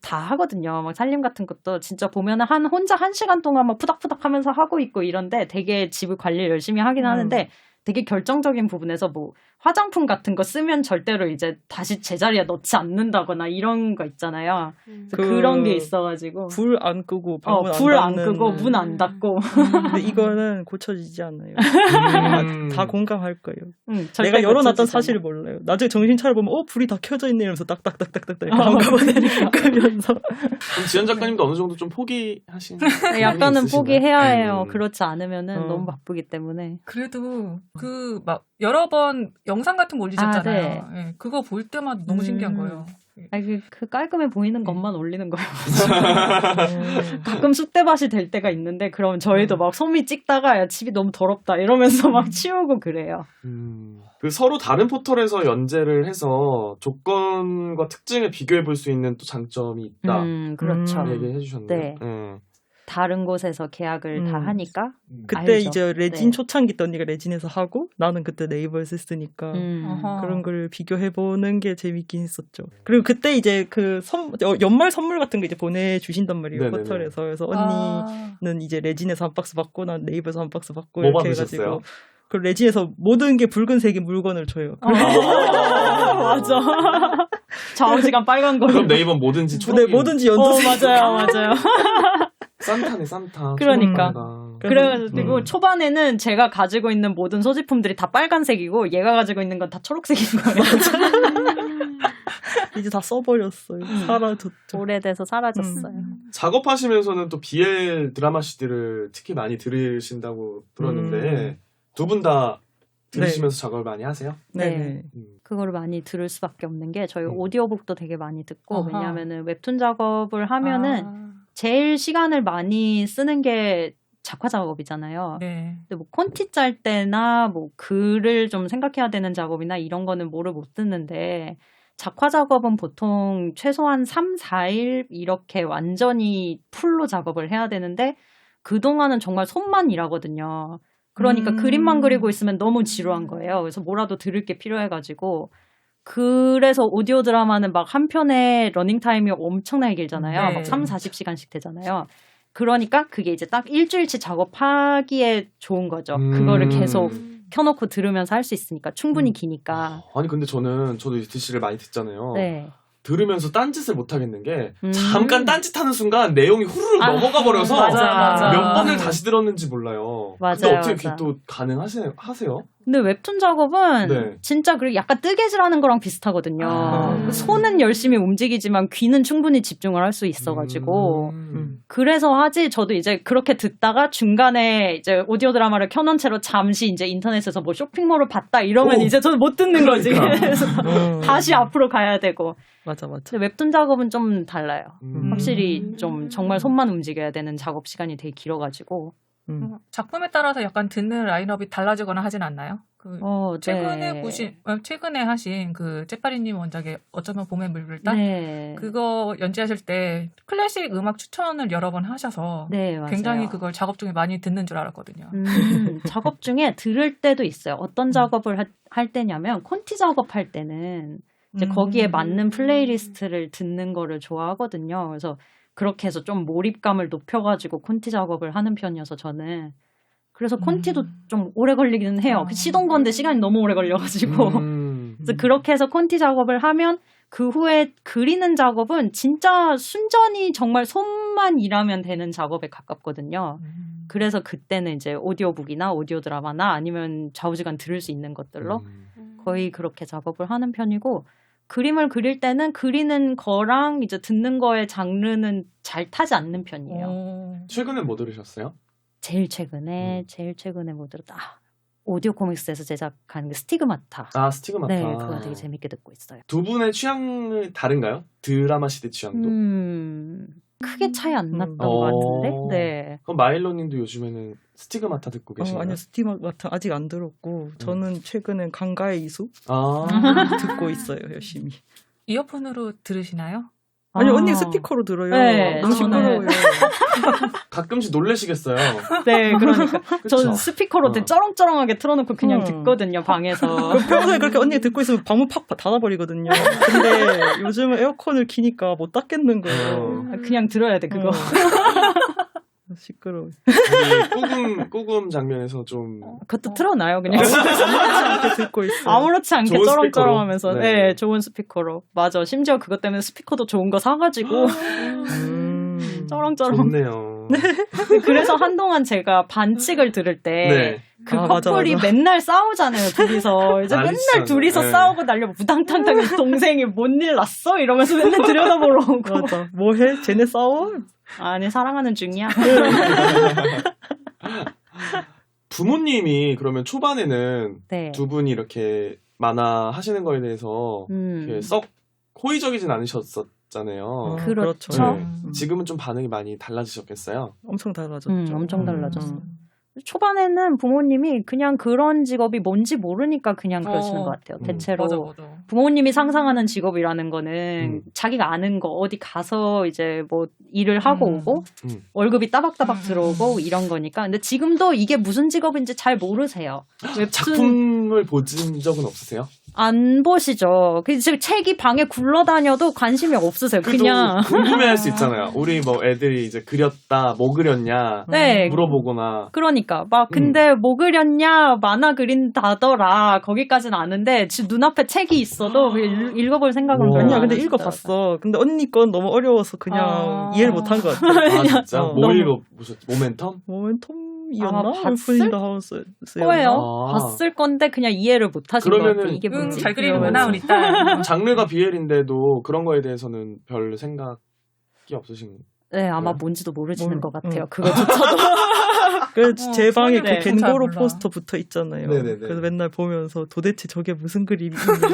다 하거든요. 막 살림 같은 것도 진짜 보면은 혼자 1시간 동안 막 푸닥푸닥 하면서 하고 있고 이런데 되게 집을 관리를 열심히 하긴 하는데 되게 결정적인 부분에서 뭐 화장품 같은 거 쓰면 절대로 이제 다시 제자리에 넣지 않는다거나 이런 거 있잖아요. 그런 게 있어가지고. 불 안 끄고 방문 불 안 안 닫는. 끄고 문 안 닫고. 근데 이거는 고쳐지지 않아요. 다 공감할 거예요. 절대 내가 열어놨던 고쳐지지 사실을 몰라요. 나중에 정신 차려보면 불이 다 켜져 있네 이러면서 딱딱딱딱딱 한꺼번에 끄면서. 그럼 지연 작가님도 어느 정도 좀 포기하신. 않아요. 약간은 있으신가요? 포기해야 해요. 그렇지 않으면은 너무 바쁘기 때문에. 그래도 막 여러 번 영상 같은 거 올리셨잖아요. 네. 예, 그거 볼 때마다 너무 신기한 거예요. 그 깔끔해 보이는 것만 올리는 거예요. 가끔 쑥대밭이 될 때가 있는데 그러면 저희도 막 소미 찍다가 야 집이 너무 더럽다 이러면서 막 치우고 그래요. 그 서로 다른 포털에서 연재를 해서 조건과 특징을 비교해 볼 수 있는 또 장점이 있다. 그렇죠. 얘기해 주셨네요. 네. 다른 곳에서 계약을 다 하니까. 그때 알죠. 이제 레진 네. 초창기 때 언니가 레진에서 하고 나는 그때 네이버에서 쓰니까 어허. 그런 걸 비교해보는 게 재밌긴 했었죠. 그리고 그때 이제 연말 선물 같은 거 이제 보내주신단 말이에요. 네네네. 포털에서. 그래서 아. 언니는 이제 레진에서 한 박스 받고 난 네이버에서 한 박스 받고 뭐 이렇게 받으셨어요? 해가지고 그 레진에서 모든 게 붉은색의 물건을 줘요. 맞아. 좌우지간 빨간 거. 그럼 네이버 뭐든지 네, 초록이 뭐든지 연두색. 맞아요. 산타네 산타. 그러니까. 초록이다. 그래가지고 초반에는 제가 가지고 있는 모든 소지품들이 다 빨간색이고 얘가 가지고 있는 건 다 초록색인 거예요. 이제 다 써버렸어요. 사라졌죠. 오래돼서 사라졌어요. 작업하시면서는 또 BL 드라마 CD를 특히 많이 들으신다고 들었는데 두 분 다 들으시면서 작업을 많이 하세요? 네네. 그거를 많이 들을 수밖에 없는 게 저희 오디오북도 되게 많이 듣고 어허. 왜냐하면은 웹툰 작업을 하면은 제일 시간을 많이 쓰는 게 작화 작업이잖아요. 네. 근데 뭐 콘티 짤 때나 뭐 글을 좀 생각해야 되는 작업이나 이런 거는 뭐를 못 듣는데 작화 작업은 보통 최소한 3, 4일 이렇게 완전히 풀로 작업을 해야 되는데 그동안은 정말 손만 일하거든요. 그러니까 그림만 그리고 있으면 너무 지루한 거예요. 그래서 뭐라도 들을 게 필요해가지고 그래서 오디오 드라마는 막 한 편에 러닝타임이 엄청나게 길잖아요. 네. 막 3, 40시간씩 되잖아요. 그러니까 그게 이제 딱 일주일치 작업하기에 좋은 거죠. 그거를 계속 켜놓고 들으면서 할 수 있으니까 충분히 기니까. 아니 근데 저도 이제 DC를 많이 듣잖아요. 네. 들으면서 딴짓을 못 하겠는 게 잠깐 딴짓하는 순간 내용이 후루룩 넘어가 버려서 맞아. 몇 번을 다시 들었는지 몰라요. 맞아요, 근데 어떻게 맞아. 그게 또 가능하세요? 근데 웹툰 작업은 네. 진짜 그리고 약간 뜨개질하는 거랑 비슷하거든요. 손은 열심히 움직이지만 귀는 충분히 집중을 할 수 있어가지고 그래서 하지 저도 이제 그렇게 듣다가 중간에 이제 오디오 드라마를 켜놓은 채로 잠시 이제 인터넷에서 뭐 쇼핑몰을 봤다 이러면 이제 저는 못 듣는 거지. 그러니까. 그래서 다시 앞으로 가야 되고. 맞아. 근데 웹툰 작업은 좀 달라요. 음. 확실히 좀 정말 손만 움직여야 되는 작업 시간이 되게 길어가지고. 작품에 따라서 약간 듣는 라인업이 달라지거나 하진 않나요? 네. 최근에 하신 그 째파리님 원작의 어쩌면 봄의 물들다 네. 그거 연재하실 때 클래식 음악 추천을 여러 번 하셔서 네, 맞아요. 굉장히 그걸 작업 중에 많이 듣는 줄 알았거든요. 작업 중에 들을 때도 있어요. 어떤 작업을 할 때냐면 콘티 작업할 때는 이제 거기에 맞는 플레이리스트를 듣는 거를 좋아하거든요. 그래서 그렇게 해서 좀 몰입감을 높여가지고 콘티 작업을 하는 편이어서 저는 그래서 콘티도 좀 오래 걸리기는 해요. 시동 건데 시간이 너무 오래 걸려가지고 그래서 그렇게 해서 콘티 작업을 하면 그 후에 그리는 작업은 진짜 순전히 정말 손만 일하면 되는 작업에 가깝거든요. 그래서 그때는 이제 오디오북이나 오디오 드라마나 아니면 좌우지간 들을 수 있는 것들로 거의 그렇게 작업을 하는 편이고 그림을 그릴 때는 그리는 거랑 이제 듣는 거의 장르는 잘 타지 않는 편이에요. 최근에 뭐 들으셨어요? 제일 최근에 뭐 들었다. 오디오 코믹스에서 제작한 그 스티그마타. 아, 스티그마타. 네, 그거 되게 재밌게 듣고 있어요. 두 분의 취향이 다른가요? 드라마 시대 취향도? 크게 차이 안 났던 것 같은데. 네. 그럼 마일로님도 요즘에는 스티그마타 듣고 계신가요? 아니요, 스티그마타 아직 안 들었고 저는 최근엔 강가의 이수 아, 듣고 있어요, 열심히. 이어폰으로 들으시나요? 아니, 아. 언니 스피커로 들어요. 네, 너무 저는- 시끄러워요. 가끔씩 놀라시겠어요. 네, 그러니까. 그쵸? 전 스피커로 되게 쩌렁쩌렁하게 틀어놓고 그냥 음. 듣거든요, 방에서. 평소에 그렇게 언니 듣고 있으면 방문 팍 닫아버리거든요. 근데 요즘은 에어컨을 키니까 못 닫겠는 거예요. 그냥 들어야 돼, 그거. 시끄러워. 우리 꾸금 장면에서 좀 그것도 틀어놔요, 그냥. 이렇게 듣고 있어요. 아무렇지 않게 좋은 쩌렁쩌렁 하면서. 스피커로? 네. 네. 좋은 스피커로. 맞아. 심지어 그것 때문에 스피커도 좋은 거 사가지고. 쩌렁쩌렁. 좋네요. 그래서 한동안 제가 반칙을 들을 때. 네. 그 아, 맞아, 커플이 맞아. 맨날 싸우잖아요, 둘이서. 이제 맨날 알겠어요. 둘이서 네. 싸우고 날려 무당탕탕 동생이 뭔 일 났어? 이러면서 맨날 들여다보러 오고. 맞아. 뭐 해? 쟤네 싸워? 아니, 사랑하는 중이야. 부모님이 그러면 초반에는 네. 두 분이 이렇게 만화 하시는 거에 대해서 이렇게 썩 호의적이진 않으셨었잖아요. 그렇죠. 네. 지금은 좀 반응이 많이 달라지셨겠어요? 엄청 달라졌죠. 엄청 달라졌어. 초반에는 부모님이 그냥 그런 직업이 뭔지 모르니까 그냥 그러시는 것 같아요. 대체로. 맞아. 부모님이 상상하는 직업이라는 거는 자기가 아는 거 어디 가서 이제 뭐 일을 하고 오고 월급이 따박따박 들어오고 이런 거니까. 근데 지금도 이게 무슨 직업인지 잘 모르세요. 웹툰 작품을 보신 적은 없으세요? 안 보시죠. 그 지금 책이 방에 굴러다녀도 관심이 없으세요. 그래도 그냥. 궁금해할 수 있잖아요. 우리 뭐 애들이 이제 그렸다, 뭐 그렸냐 네. 물어보거나. 그러니까 막 근데 뭐 그렸냐 만화 그린다더라 거기까지는 아는데 지금 눈앞에 책이 있어도 그냥 읽어볼 생각은 별로 아니야, 안 근데 하시더라고요. 읽어봤어. 근데 언니 건 너무 어려워서 그냥 이해를 못한 것 같아. 아 진짜? 어. 뭐 읽어보셨죠? 모멘텀? 모멘텀이었나? 아마 봤을 울프인더 하우스 거예요. 아. 봤을 건데 그냥 이해를 못 하신 것 그러면은 같아요. 이게 뭐지? 잘 그리는구나 우리 딸. 장르가 BL인데도 그런 거에 대해서는 별 생각이 없으신 네, 아마 그래요? 뭔지도 모르시는 것 같아요. 응. 그거조차도. 그래서 제 방에 네, 그 갱고로 잘 몰라. 포스터 붙어 있잖아요. 네네네. 그래서 맨날 보면서 도대체 저게 무슨 그림이 있는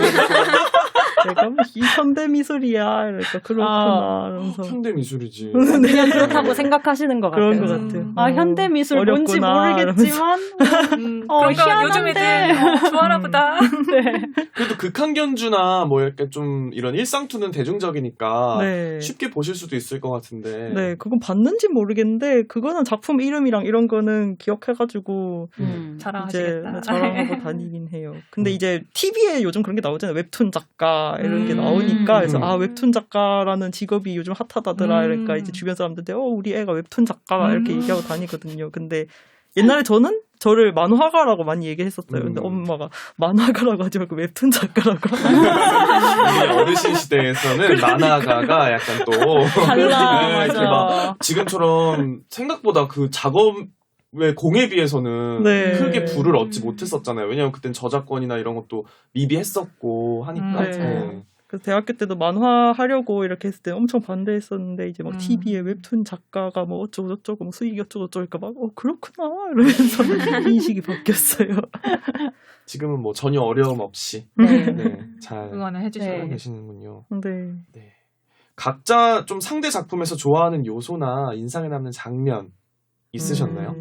내가 뭐 이 현대 미술이야. 그러니까 그렇구나. 이러면서 현대 미술이지. 그냥 그렇다고 생각하시는 것 같아요. 그런 것 같아. 아, 현대 미술 뭔지 어렵구나, 모르겠지만 그러니까 요즘 희한한데. 애들 좋아하나 보다. 네. 그래도 극한견주나 뭐 약간 좀 이런 일상투는 대중적이니까 네. 쉽게 보실 수도 있을 것 같은데. 네, 그건 봤는지 모르겠는데 그거는 작품 이름이랑 이런 거는 기억해가지고 이제 자랑하시겠다. 자랑하고 다니긴 해요. 근데 이제 TV에 요즘 그런 게 나오잖아요. 웹툰 작가 이런 게 나오니까 그래서 아 웹툰 작가라는 직업이 요즘 핫하다더라. 그러니까 이제 주변 사람들한테 우리 애가 웹툰 작가 이렇게 얘기하고 다니거든요. 근데 옛날에 저는 저를 만화가라고 많이 얘기했었어요. 근데 엄마가 만화가라고 하지 말고 웹툰 작가라고. 우리 어르신 시대에서는 만화가가 약간 또 달라. 이렇게 막 지금처럼 생각보다 그 작업의 공에 비해서는 네. 크게 부를 얻지 못했었잖아요. 왜냐하면 그땐 저작권이나 이런 것도 미비했었고 하니까. 네. 그래서 대학교 때도 만화 하려고 이렇게 했을 때 엄청 반대했었는데 이제 막 TV에 웹툰 작가가 뭐 어쩌고 저쩌고 뭐 수익이 어쩌고 저쩌니까 막 그렇구나 이러면서 인식이 바뀌었어요. 지금은 뭐 전혀 어려움 없이 네. 잘 응원을 해주시고 하고 네. 계시는군요. 네. 네. 각자 좀 상대 작품에서 좋아하는 요소나 인상에 남는 장면 있으셨나요?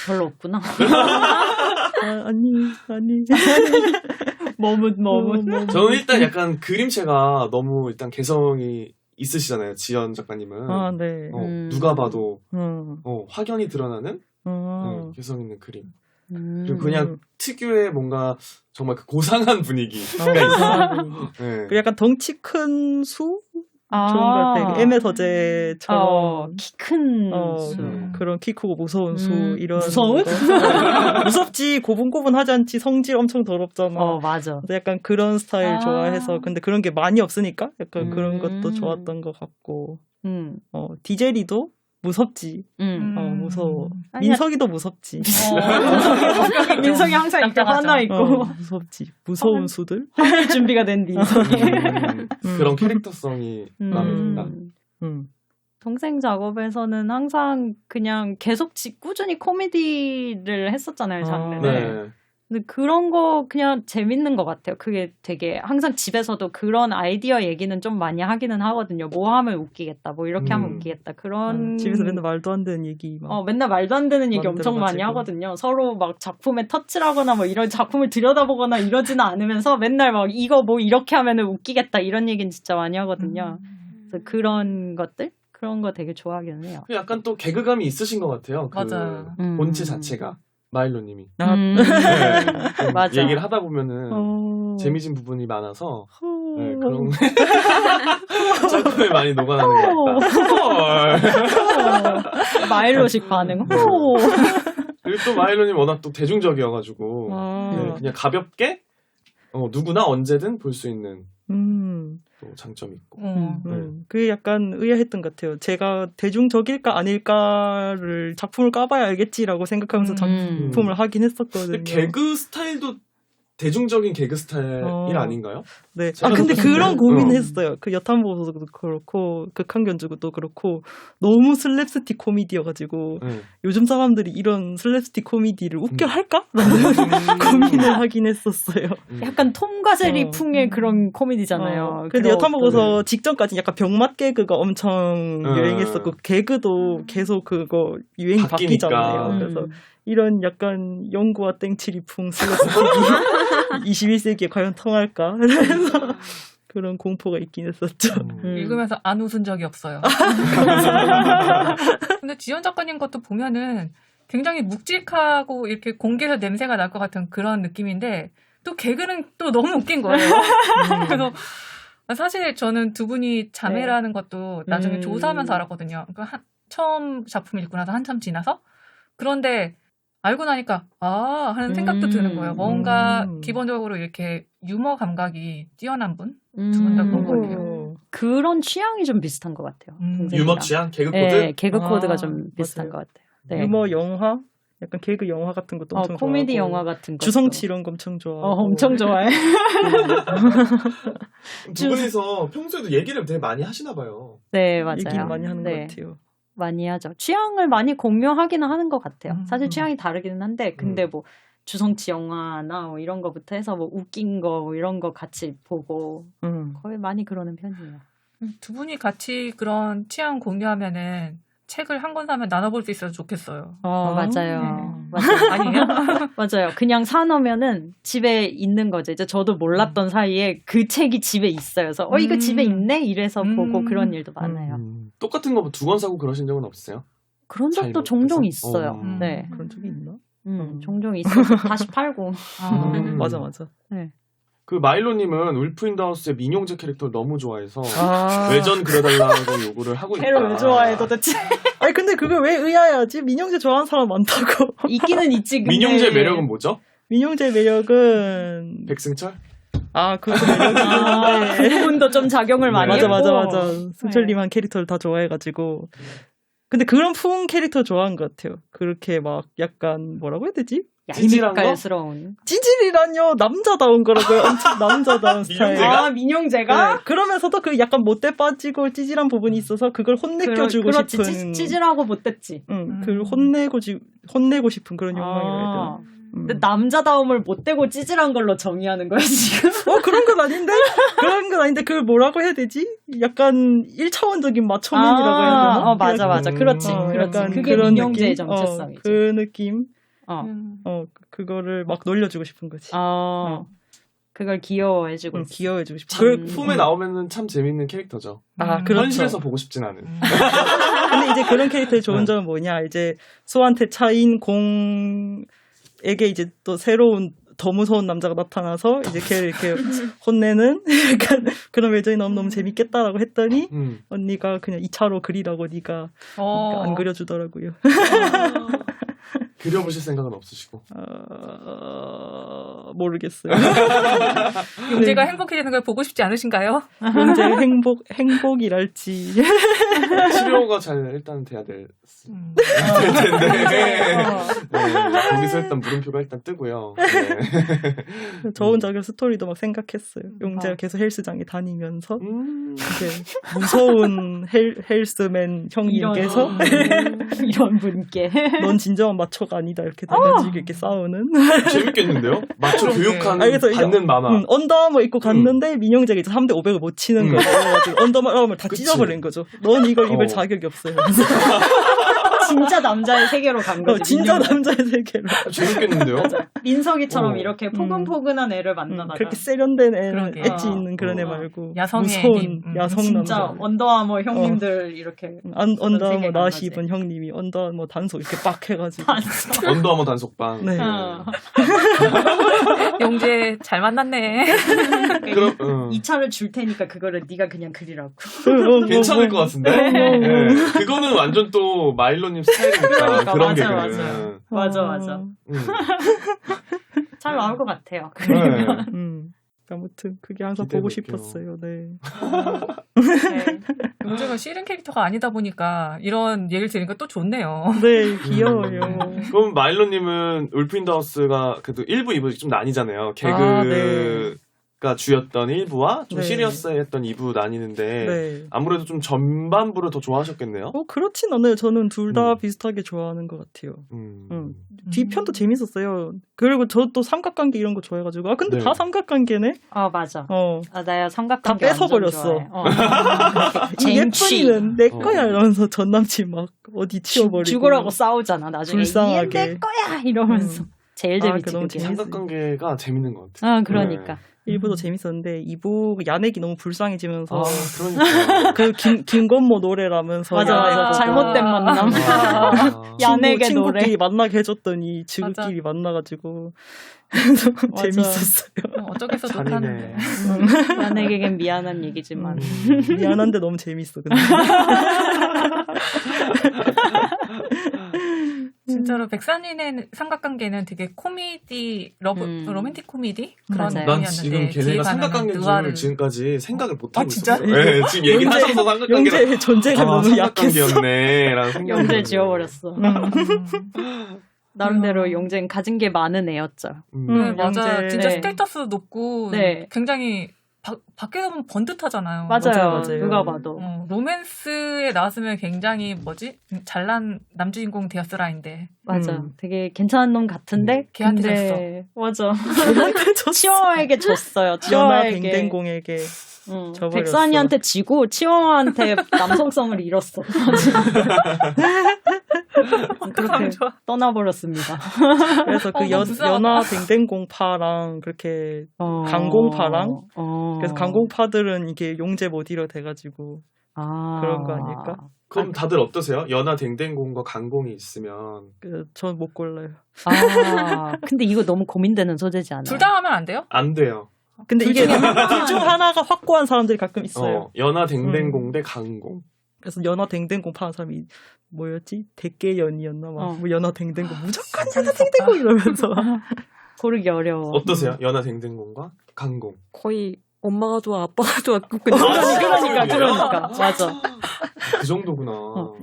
별로 없구나. 아니. 머뭇. 저는 일단 약간 그림체가 너무 일단 개성이 있으시잖아요. 지연 작가님은. 아, 네. 누가 봐도 음. 확연히 드러나는 음. 개성 있는 그림. 그리고 그냥 특유의 뭔가 정말 그 고상한 분위기가 있어요. 네. 그리고 약간 덩치 큰 수? 아. 좋은 것 같아요. 에메 서재처럼 키 큰 수. 그런 키 크고 무서운 수 이런 무서운? 거. 무섭지 고분고분하지 않지 성질 엄청 더럽잖아. 맞아. 근데 약간 그런 스타일 좋아해서 근데 그런 게 많이 없으니까 약간 그런 것도 음. 좋았던 것 같고 디제리도 무섭지. 무서워. 아니야. 민석이도 무섭지. 민석이 항상 이렇게 화나 있고 무섭지. 무서운 수들. 화낼 준비가 된 뒤. 그런 캐릭터성이 마음에 든다. 동생 작업에서는 항상 그냥 계속 꾸준히 코미디를 했었잖아요, 장르를. 네. 근데 그런 거 그냥 재밌는 것 같아요. 그게 되게 항상 집에서도 그런 아이디어 얘기는 좀 많이 하기는 하거든요. 뭐 하면 웃기겠다, 뭐 이렇게 하면 웃기겠다. 그런 집에서 맨날 말도 안 되는 얘기 막. 맨날 말도 안 되는 얘기 엄청 많이 하거든요. 서로 막 작품에 터치하거나 뭐 이런 작품을 들여다보거나 이러지는 않으면서 맨날 막 이거 뭐 이렇게 하면은 웃기겠다 이런 얘기는 진짜 많이 하거든요. 그래서 그런 것들? 그런 거 되게 좋아하기는 해요. 약간 또 개그감이 있으신 것 같아요. 그 맞아요. 본체 자체가. 마일로님이. 네, 맞아. 얘기를 하다 보면은 재미진 부분이 많아서 네, 그런 작품에 많이 녹아나는 것 같다. 마일로식 반응. 그리고 또 마일로님 워낙 또 대중적이어가지고 네, 그냥 가볍게 누구나 언제든 볼 수 있는 또 장점이 있고. 그게 약간 의아했던 것 같아요. 제가 대중적일까 아닐까를 작품을 까봐야 알겠지라고 생각하면서 작품을 하긴 했었거든요. 근데 개그 스타일도 대중적인 개그 스타일 아닌가요? 네. 제가 근데 봤을 그런 때는, 고민을 했어요. 그 여탐보고서도 그렇고 극한견주도 그렇고 너무 슬랩스틱 코미디여가지고 요즘 사람들이 이런 슬랩스틱 코미디를 웃겨 할까? 라는 고민을 하긴 했었어요. 약간 톰과 제리 풍의 그런 코미디잖아요. 근데 여탐보고서 직전까지 약간 병맛 개그가 엄청 유행했었고 개그도 계속 그거 유행이 바뀌니까. 바뀌잖아요. 그래서 이런 약간 영구와 땡치리풍 슬래스틱이 21세기에 과연 통할까? 그래서 그런 공포가 있긴 했었죠. 읽으면서 안 웃은 적이 없어요. 근데 지연 작가님 것도 보면은 굉장히 묵직하고 이렇게 공기에서 냄새가 날 것 같은 그런 느낌인데 또 개그는 또 너무 웃긴 거예요. 그래서 사실 저는 두 분이 자매라는 것도 나중에 조사하면서 알았거든요. 그러니까 처음 작품 읽고 나서 한참 지나서 그런데 알고 나니까 하는 생각도 드는 거예요. 뭔가 기본적으로 이렇게 유머 감각이 뛰어난 분? 두 분 다 그런 것 같아요. 그런 취향이 좀 비슷한 것 같아요. 유머 취향? 개그 코드? 네, 개그 코드가 좀 비슷한 맞아요. 것 같아요. 네. 유머 영화? 약간 개그 영화 같은 것도 엄청 좋아하고 코미디 영화 같은 거. 주성치 이런 거 엄청 좋아하고 엄청 좋아해. 두 분이서 평소에도 얘기를 되게 많이 하시나 봐요. 네, 맞아요. 얘기를 많이 하는 것 같아요. 많이 하죠. 취향을 많이 공유하기는 하는 것 같아요. 사실 취향이 다르기는 한데, 근데 뭐 주성치 영화나 뭐 이런 거부터 해서 뭐 웃긴 거 뭐 이런 거 같이 보고 거의 많이 그러는 편이에요. 두 분이 같이 그런 취향 공유하면은 책을 한 권 사면 나눠볼 수 있어서 좋겠어요. 맞아요. 맞아요. 아니에요? 맞아요. 그냥 사놓으면은 집에 있는 거죠. 이제 저도 몰랐던 사이에 그 책이 집에 있어요. 그래서 이거 집에 있네? 이래서 보고 그런 일도 많아요. 똑같은 거 두 권 사고 그러신 적은 없으세요? 그런 적도 종종 있어요. 네. 그런 적이 있나? 종종 있어서 다시 팔고. 맞아. 네. 그 마일로님은 울프 인더 하우스의 민용재 캐릭터를 너무 좋아해서 외전 그려달라고 요구를 하고 있다. 걔를 왜 좋아해 도대체? 아니 근데 그걸 왜 의아해하지? 민용재 좋아하는 사람 많다고. 있기는 있지. 근데... 민용재 매력은 뭐죠? 민용재 매력은 백승철? 그것도 매력인데 그 부분도 좀 작용을 많이 맞아. 했고. 승철님한 캐릭터를 다 좋아해가지고 근데 그런 풍 캐릭터 좋아한 것 같아요. 그렇게 막 약간 뭐라고 해야 되지? 찌질한 거? 얄밉갈스러운. 찌질이란요. 남자다운 거라고요. 엄청 남자다운 스타일. 민용재가? 민용재가? 네. 그러면서도 그 약간 못돼 빠지고 찌질한 부분이 있어서 그걸 혼내켜주고 그렇지. 싶은. 찌질하고 못됐지. 그걸 혼내고 싶은 그런 욕망이라 해야 되나. 근데 남자다움을 못되고 찌질한 걸로 정의하는 거야 지금? 그런 건 아닌데? 그런 건 아닌데 그걸 뭐라고 해야 되지? 약간 1차원적인 마초맨이라고 해야 되나? 맞아. 그렇지. 약간 그게 그런 민용재의 느낌? 정체성이지. 그 느낌? 그거를 어. 막 놀려주고 싶은 거지. 그걸 귀여워해주고 있어. 귀여워해주고 싶어. 그 품에 나오면은 참 재밌는 캐릭터죠. 그렇죠. 현실에서 보고 싶진 않은. 근데 이제 그런 캐릭터의 좋은 점은 뭐냐? 이제 소한테 차인 공에게 이제 또 새로운 더 무서운 남자가 나타나서 이제 걔를 이렇게 혼내는 약간 그런 외전이 너무 재밌겠다라고 했더니 언니가 그냥 2차로 그리라고 네가 안 그려주더라고요. 그려보실 생각은 없으시고. 모르겠어요. 용재가 행복해지는 걸 보고 싶지 않으신가요? 언제 행복이랄지. 치료가 잘 일단 돼야 될 음. 텐데. 네, 거기서 일단 물음표가 일단 뜨고요. 네. 저 혼자 그 스토리도 막 생각했어요. 용재가 계속 헬스장에 다니면서 이제 무서운 헬스맨 형님께서 이런 분께 넌 진정한 마초가 아니다 이렇게 돼가지고 이렇게 싸우는. 재밌겠는데요? 마초 교육하는 그래서 이제, 받는 만화. 언더아머 입고 갔는데 민영재가 이제 3대 500을 못 치는 거죠. 그래가지고 언더아머를 다 그치. 찢어버린 거죠. 넌 이걸 입을 자격이 없어요. 진짜 남자의 세계로 간 거지. 진짜 민영. 남자의 세계로. 재밌겠는데요? 민석이처럼 어. 이렇게 포근포근한 애를 만나다가 그렇게 세련된 애는 그러게. 엣지 있는 그런 애 말고 야성의 무서운 힘. 야성 진짜 남자. 언더아머 형님들 이렇게 언더아머 세계관 나시 거지. 입은 형님이 언더아머 단속 이렇게 빡 해가지고. 언더아머 단속방. 네. 용재 잘 만났네. 그럼 이 차를 줄 테니까 그거를 네가 그냥 그리라고. 괜찮을 것 같은데. 네. 그거는 완전 또 마일로님 스타일이니까 그러니까, 그런 맞아, 개그는. 맞아. 잘 나올 것 같아요. 네. 아무튼 그게 항상 보고 기대해볼게요. 싶었어요. 네. 네. 용재가 싫은 캐릭터가 아니다 보니까 이런 얘기를 들으니까 또 좋네요. 네, 귀여워요. 그럼 마일로님은 울프 인더 하우스가 그래도 1부, 2부 좀 나뉘잖아요. 개그가 주였던 1부와 좀 네. 시리어스했던 2부 나뉘는데 네. 아무래도 좀 전반부를 더 좋아하셨겠네요. 그렇진 않아요. 저는 둘 다 음. 비슷하게 좋아하는 것 같아요. 음. 뒤편도 재밌었어요. 그리고 저 또 삼각관계 이런 거 좋아해가지고. 근데 네. 다 삼각관계네? 맞아. 다 나야 삼각관계 뺏어버렸어. 이 예쁜이는 내 거야 이러면서 전 남친 막 어디 치워버리고. 죽으라고 싸우잖아. 나중에 불쌍하게. 얘 내 거야 이러면서 제일 재밌지. 너무 그게. 재밌- 삼각관계가 재밌는 것 같아요. 그러니까. 1부도 재밌었는데 2부 야넥이 너무 불쌍해지면서 그러니까. 그 김건모 노래라면서 맞아. 야넥하고 잘못된 만남. 야넥의 노래. 친구끼리 만나게 해줬더니 지구끼리 만나가지고 맞아. 재밌었어요. 어쩌겠어 잔인해. 못하는데. 야넥에겐 미안한 얘기지만. 미안한데 너무 재밌어. 근데. 진짜로 백산인의 삼각관계는 되게 코미디, 로맨틱 코미디 그런 맞아요. 난 내용이었는데 지금 걔네가 뒤에 가면은 삼각관계인 느와르. 줄 지금까지 생각을 못하고 진짜? 있었어요. 네, 지금 얘기하셔서 삼각관계가 영재의 존재가 너무 약했어. 삼각관계였네 라는 생각이 영재 들었네요. 지워버렸어. 나름대로 용재는 가진 게 많은 애였죠. 네, 맞아. 영재. 진짜 네. 스테이터스 높고 네. 굉장히 밖에서 보면 번듯하잖아요. 맞아요. 누가 봐도. 로맨스에 나왔으면 굉장히 잘난 남주인공 되었으라인데 맞아. 되게 괜찮은 놈 같은데 걔한테 근데 맞아. 걔한테 졌어. 치와와에게 졌어요. 연하 치와와에게. 댕댕공에게 져버렸어. 백산이한테 지고 치와와한테 남성성을 잃었어. 그렇게 좋아. 떠나버렸습니다. 그래서 그 너무 무서워. 연하 댕댕공파랑 그렇게 강공파랑 그래서 강공파들은 이게 용재 모디로 돼가지고 그런 거 아닐까? 그럼 다들 어떠세요? 연하 댕댕공과 강공이 있으면 전 못 골라요. 근데 이거 너무 고민되는 소재지 않아요? 둘 다 하면 안 돼요? 안 돼요. 근데 이게 둘 중 하나가 확고한 사람들이 가끔 있어요. 연하 댕댕공 대 강공. 그래서 연하 댕댕공 파는 사람이 뭐였지? 대깨연이었나? 막 뭐 연하 댕댕공 무조건 연하 댕댕공 이러면서 고르기 어려워. 어떠세요? 연하 댕댕공과 강공. 거의 엄마가 좋아, 아빠가 좋아. 그냥 그러니까. 맞아. 그 정도구나.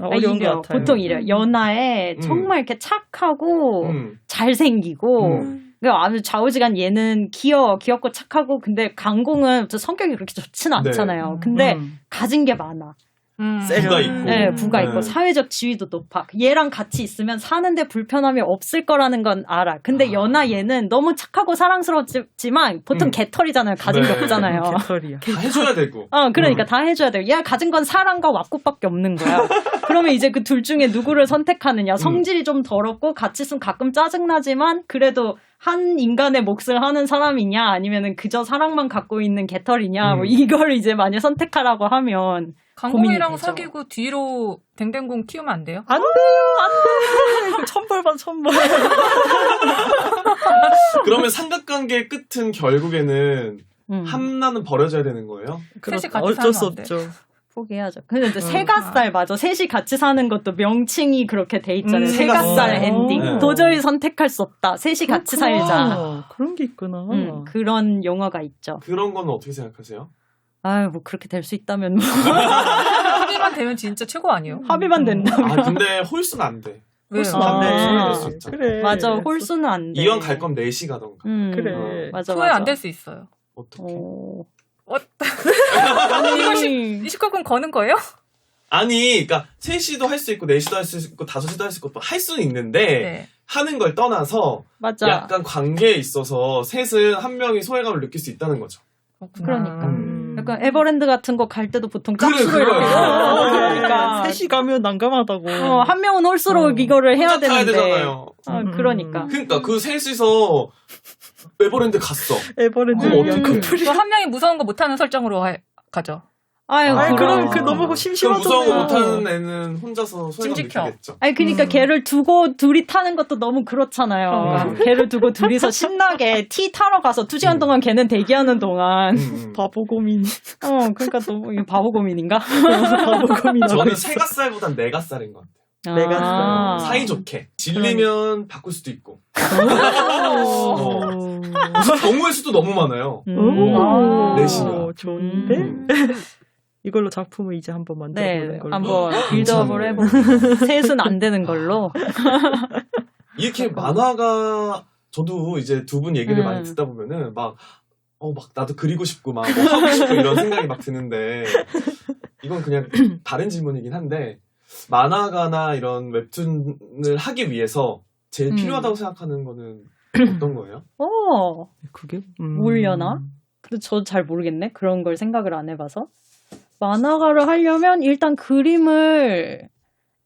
어려운 것 이래요. 같아요. 보통 이래요. 연하에 정말 이렇게 착하고 잘생기고 아주 좌우지간 얘는 귀엽고 착하고 근데 강공은 성격이 그렇게 좋지는 않잖아요. 근데 가진 게 많아. 부가 있고. 네, 부가 있고 사회적 지위도 높아. 얘랑 같이 있으면 사는데 불편함이 없을 거라는 건 알아. 근데 연하 얘는 너무 착하고 사랑스럽지만 보통 개털이잖아요. 가진 게 없잖아요. 개털이야. 다 해줘야 되고. 그러니까 다 해줘야 돼요. 얘가 가진 건 사랑과 왁구밖에 없는 거야. 그러면 이제 그 둘 중에 누구를 선택하느냐. 성질이 좀 더럽고 같이 있으면 가끔 짜증나지만 그래도 한 인간의 몫을 하는 사람이냐 아니면은 그저 사랑만 갖고 있는 개털이냐 뭐 이걸 이제 만약 선택하라고 하면 강공이랑 사귀고 뒤로 댕댕공 키우면 안 돼요? 안 돼요. 천벌. 그러면 삼각관계의 끝은 결국에는 함나는 버려져야 되는 거예요? 셋이 같이 어쩔 수 살면 안 돼? 없죠. 포기해야죠. 근데 세갓살 맞아. 셋이 같이 사는 것도 명칭이 그렇게 돼 있잖아요. 세갓살 엔딩. 네. 도저히 선택할 수 없다. 셋이 같이 살자. 그런 게 있구나. 그런 용어가 있죠. 그런 거는 어떻게 생각하세요? 아유, 뭐 그렇게 될 수 있다면 뭐. 합의만 되면 진짜 최고 아니에요? 합의만 된다면. 아 근데 홀수는 안 돼. 왜요? 홀수는 안 돼. 아, 소외될 수 있잖아. 그래. 맞아. 홀수는 안 돼. 이왕 갈 거면 4시 가던가. 그래. 맞아. 소외 안 될 수 있어요. 어떻게? 아니, 29분 거는 거예요? 아니, 그러니까 3시도 할 수 있고 4시도 할 수 있고 5시도 할 수 있고 할 수는 있는데 네. 하는 걸 떠나서 맞아. 약간 관계에 있어서 셋은 한 명이 소외감을 느낄 수 있다는 거죠. 그러니까. 약간 에버랜드 같은 거 갈 때도 보통 그래, 짝수로 그래. 이렇게. 그러니까 셋이 가면 난감하다고. 한 명은 홀수록 이거를 해야 혼자 타야 되는데. 되잖아요. 그러니까. 그러니까 그 셋이서 에버랜드 갔어. 에버랜드 그럼 어떡해? 또 한 명이 무서운 거 못하는 설정으로 가죠. 아유, 아니, 그럼 그 너무 그럼 심심하잖아요. 무서운 거 못하는 애는 혼자서 소외감 찜 지켜. 느끼겠죠. 아니 그러니까 걔를 두고 둘이 타는 것도 너무 그렇잖아요. 그런가? 걔를 두고 둘이서 신나게 티 타러 가서 2시간 동안 걔는 대기하는 동안 바보 고민. 그러니까 너무 이게 바보 고민인가? 바보 고민. 저는 세갓살보단 네갓살인 것 같아요. 내가 사이좋게. 질리면 바꿀 수도 있고. 경우의 수도 너무 많아요. 내시면. 좋은데? 이걸로 작품을 이제 한번 만들어보는 네, 걸로. 한번 빌드업을 해보고 셋은 안 되는 걸로. 이렇게 만화가 저도 이제 두 분 얘기를 많이 듣다 보면은 막 나도 그리고 싶고 막 뭐 하고 싶고 이런 생각이 막 드는데 이건 그냥 다른 질문이긴 한데 만화가나 이런 웹툰을 하기 위해서 제일 필요하다고 생각하는 거는 어떤 거예요? 그게? 모르려나? 근데 저 잘 모르겠네. 그런 걸 생각을 안 해봐서. 만화가를 하려면 일단 그림을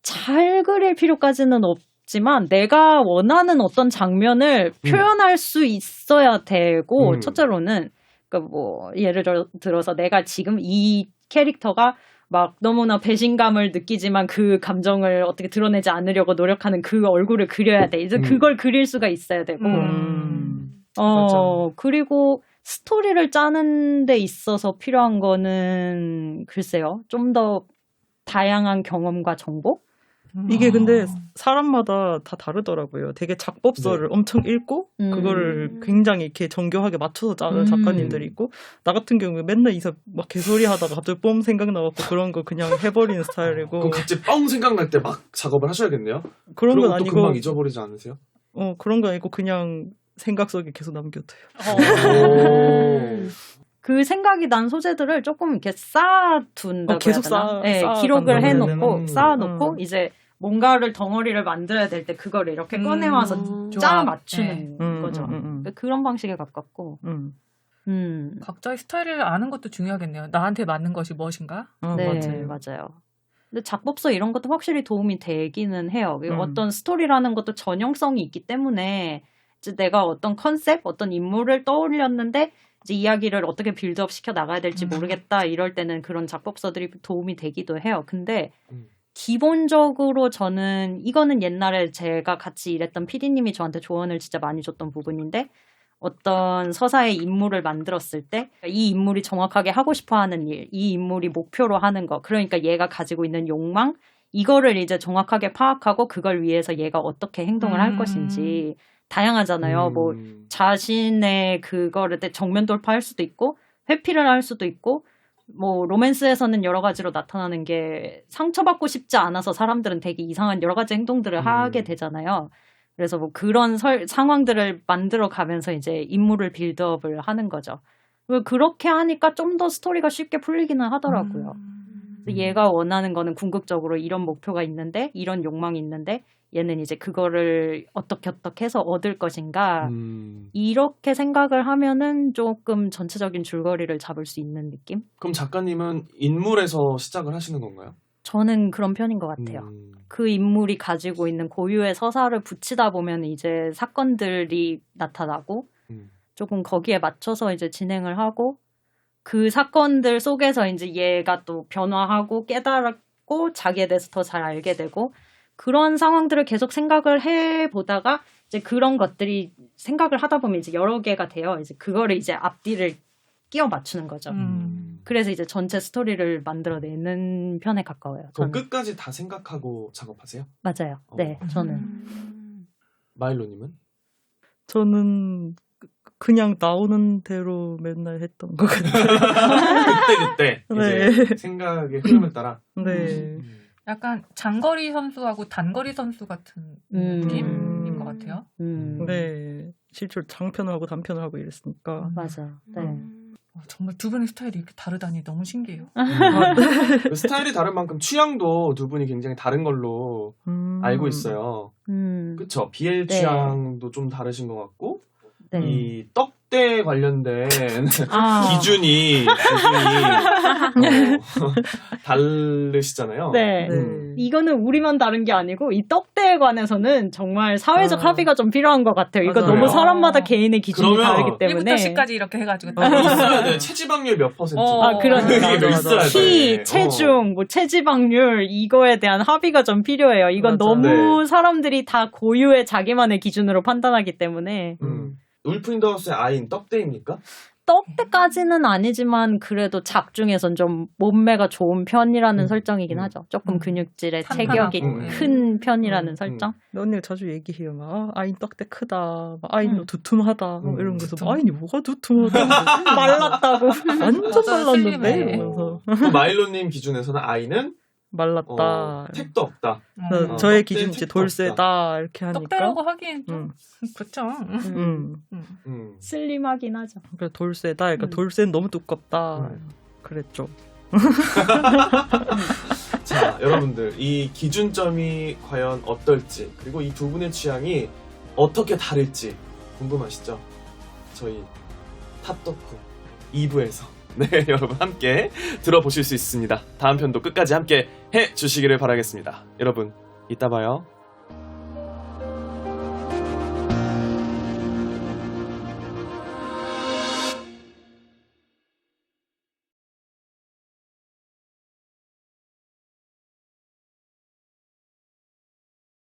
잘 그릴 필요까지는 없지만 내가 원하는 어떤 장면을 표현할 수 있어야 되고 첫째로는 그러니까 뭐 예를 들어서 내가 지금 이 캐릭터가 막 너무나 배신감을 느끼지만 그 감정을 어떻게 드러내지 않으려고 노력하는 그 얼굴을 그려야 돼. 이제 그걸 그릴 수가 있어야 되고. 그리고 스토리를 짜는 데 있어서 필요한 거는 글쎄요. 좀 더 다양한 경험과 정보? 이게 근데 사람마다 다 다르더라고요. 되게 작법서를 엄청 읽고 그거를 굉장히 이렇게 정교하게 맞춰서 짜는 작가님들이 있고 나 같은 경우에 맨날 이사 막 개소리 하다가 갑자기 뽐 생각나갖고 그런 거 그냥 해버리는 스타일이고. 그럼 갑자기 뻥 생각날 때 막 작업을 하셔야겠네요? 그런 건 그런 것도 아니고 금방 잊어버리지 않으세요? 그런 건 아니고 그냥 생각 속에 계속 남겨둬요. 그 생각이 난 소재들을 조금 이렇게 쌓아둔다고 계속 해야 되나? 네, 기록을 해놓고 쌓아놓고 이제 뭔가를 덩어리를 만들어야 될 때 그걸 이렇게 꺼내와서 짜 맞추는 거죠. 그런 방식에 가깝고. 각자의 스타일을 아는 것도 중요하겠네요. 나한테 맞는 것이 무엇인가? 네, 맞아요. 근데 작법서 이런 것도 확실히 도움이 되기는 해요. 어떤 스토리라는 것도 전형성이 있기 때문에 이제 내가 어떤 컨셉, 어떤 인물을 떠올렸는데 이제 이야기를 어떻게 빌드업 시켜 나가야 될지 모르겠다 이럴 때는 그런 작법서들이 도움이 되기도 해요. 근데 기본적으로 저는 이거는 옛날에 제가 같이 일했던 PD님이 저한테 조언을 진짜 많이 줬던 부분인데 어떤 서사의 인물을 만들었을 때 이 인물이 정확하게 하고 싶어하는 일, 이 인물이 목표로 하는 거, 그러니까 얘가 가지고 있는 욕망, 이거를 이제 정확하게 파악하고 그걸 위해서 얘가 어떻게 행동을 할 것인지 다양하잖아요. 뭐 자신의 그거를 정면 돌파할 수도 있고 회피를 할 수도 있고 뭐 로맨스에서는 여러 가지로 나타나는 게 상처받고 싶지 않아서 사람들은 되게 이상한 여러 가지 행동들을 하게 되잖아요. 그래서 뭐 그런 상황들을 만들어 가면서 이제 인물을 빌드업을 하는 거죠. 그렇게 하니까 좀 더 스토리가 쉽게 풀리기는 하더라고요. 얘가 원하는 거는 궁극적으로 이런 목표가 있는데 이런 욕망이 있는데 얘는 이제 그거를 어떻게 해서 얻을 것인가 이렇게 생각을 하면은 조금 전체적인 줄거리를 잡을 수 있는 느낌? 그럼 작가님은 인물에서 시작을 하시는 건가요? 저는 그런 편인 것 같아요. 그 인물이 가지고 있는 고유의 서사를 붙이다 보면 이제 사건들이 나타나고 조금 거기에 맞춰서 이제 진행을 하고 그 사건들 속에서 이제 얘가 또 변화하고 깨달았고 자기에 대해서 더 잘 알게 되고 그런 상황들을 계속 생각을 해보다가 이제 그런 것들이 생각을 하다 보면 이제 여러 개가 돼요. 이제 그거를 이제 앞뒤를 끼워 맞추는 거죠. 그래서 이제 전체 스토리를 만들어내는 편에 가까워요. 그럼 저는. 끝까지 다 생각하고 작업하세요? 맞아요. 네, 저는. 마일로님은? 저는 그냥 나오는 대로 맨날 했던 것 같아요. 그때 네. 이제 생각의 흐름에 따라. 네. 약간 장거리 선수하고 단거리 선수 같은 느낌인 것 같아요. 네. 실제로 장편을 하고 단편을 하고 이랬으니까. 맞아. 네. 정말 두 분의 스타일이 이렇게 다르다니 너무 신기해요. 그 스타일이 다른 만큼 취향도 두 분이 굉장히 다른 걸로 알고 있어요. 그쵸? BL 네. 취향도 좀 다르신 것 같고, 네. 이 떡대 관련된 아. 기준이 다르시잖아요. 네. 네. 이거는 우리만 다른 게 아니고 이 떡대에 관해서는 정말 사회적 합의가 좀 필요한 것 같아요. 이거 맞아요. 너무 사람마다 개인의 기준이 그러면 다르기 때문에. 1부터 10까지 이렇게 해가지고 있어야 돼. 체지방률 몇 퍼센트? 그러니까. 이게 몇 있어야 돼. 키, 체중, 뭐 체지방률 이거에 대한 합의가 좀 필요해요. 이건 맞아. 너무 사람들이 다 고유의 자기만의 기준으로 판단하기 때문에 울프 인 더 하우스의 아이는 떡대입니까? 떡대까지는 아니지만 그래도 작 중에선 좀 몸매가 좋은 편이라는 설정이긴 하죠. 조금 근육질의 탄탄하고. 체격이 큰 편이라는 설정. 언니가 자주 얘기해요. 막, 아인 떡대 크다. 막, 아인 두툼하다. 뭐 이런 거서 아인이 뭐가 두툼하다. 말랐다고. 완전 맞아, 말랐는데? 슬림해. 이러면서. 또 마일로님 기준에서는 아이는 말랐다. 택도 없다. 그래서 어. 저의 떡대 기준 이제 택도 돌쇠다. 이렇게 하니까. 떡대라고 하기엔 좀 음. 그렇죠. 슬림하긴 하죠. 그래, 돌쇠다. 그러니까 돌쇠는 너무 두껍다. 그랬죠. 자, 여러분들 이 기준점이 과연 어떨지, 그리고 이 두 분의 취향이 어떻게 다를지 궁금하시죠? 저희 탑덕후 2부에서 네, 여러분 함께 들어보실 수 있습니다. 다음 편도 끝까지 함께 해주시기를 바라겠습니다. 여러분, 이따 봐요.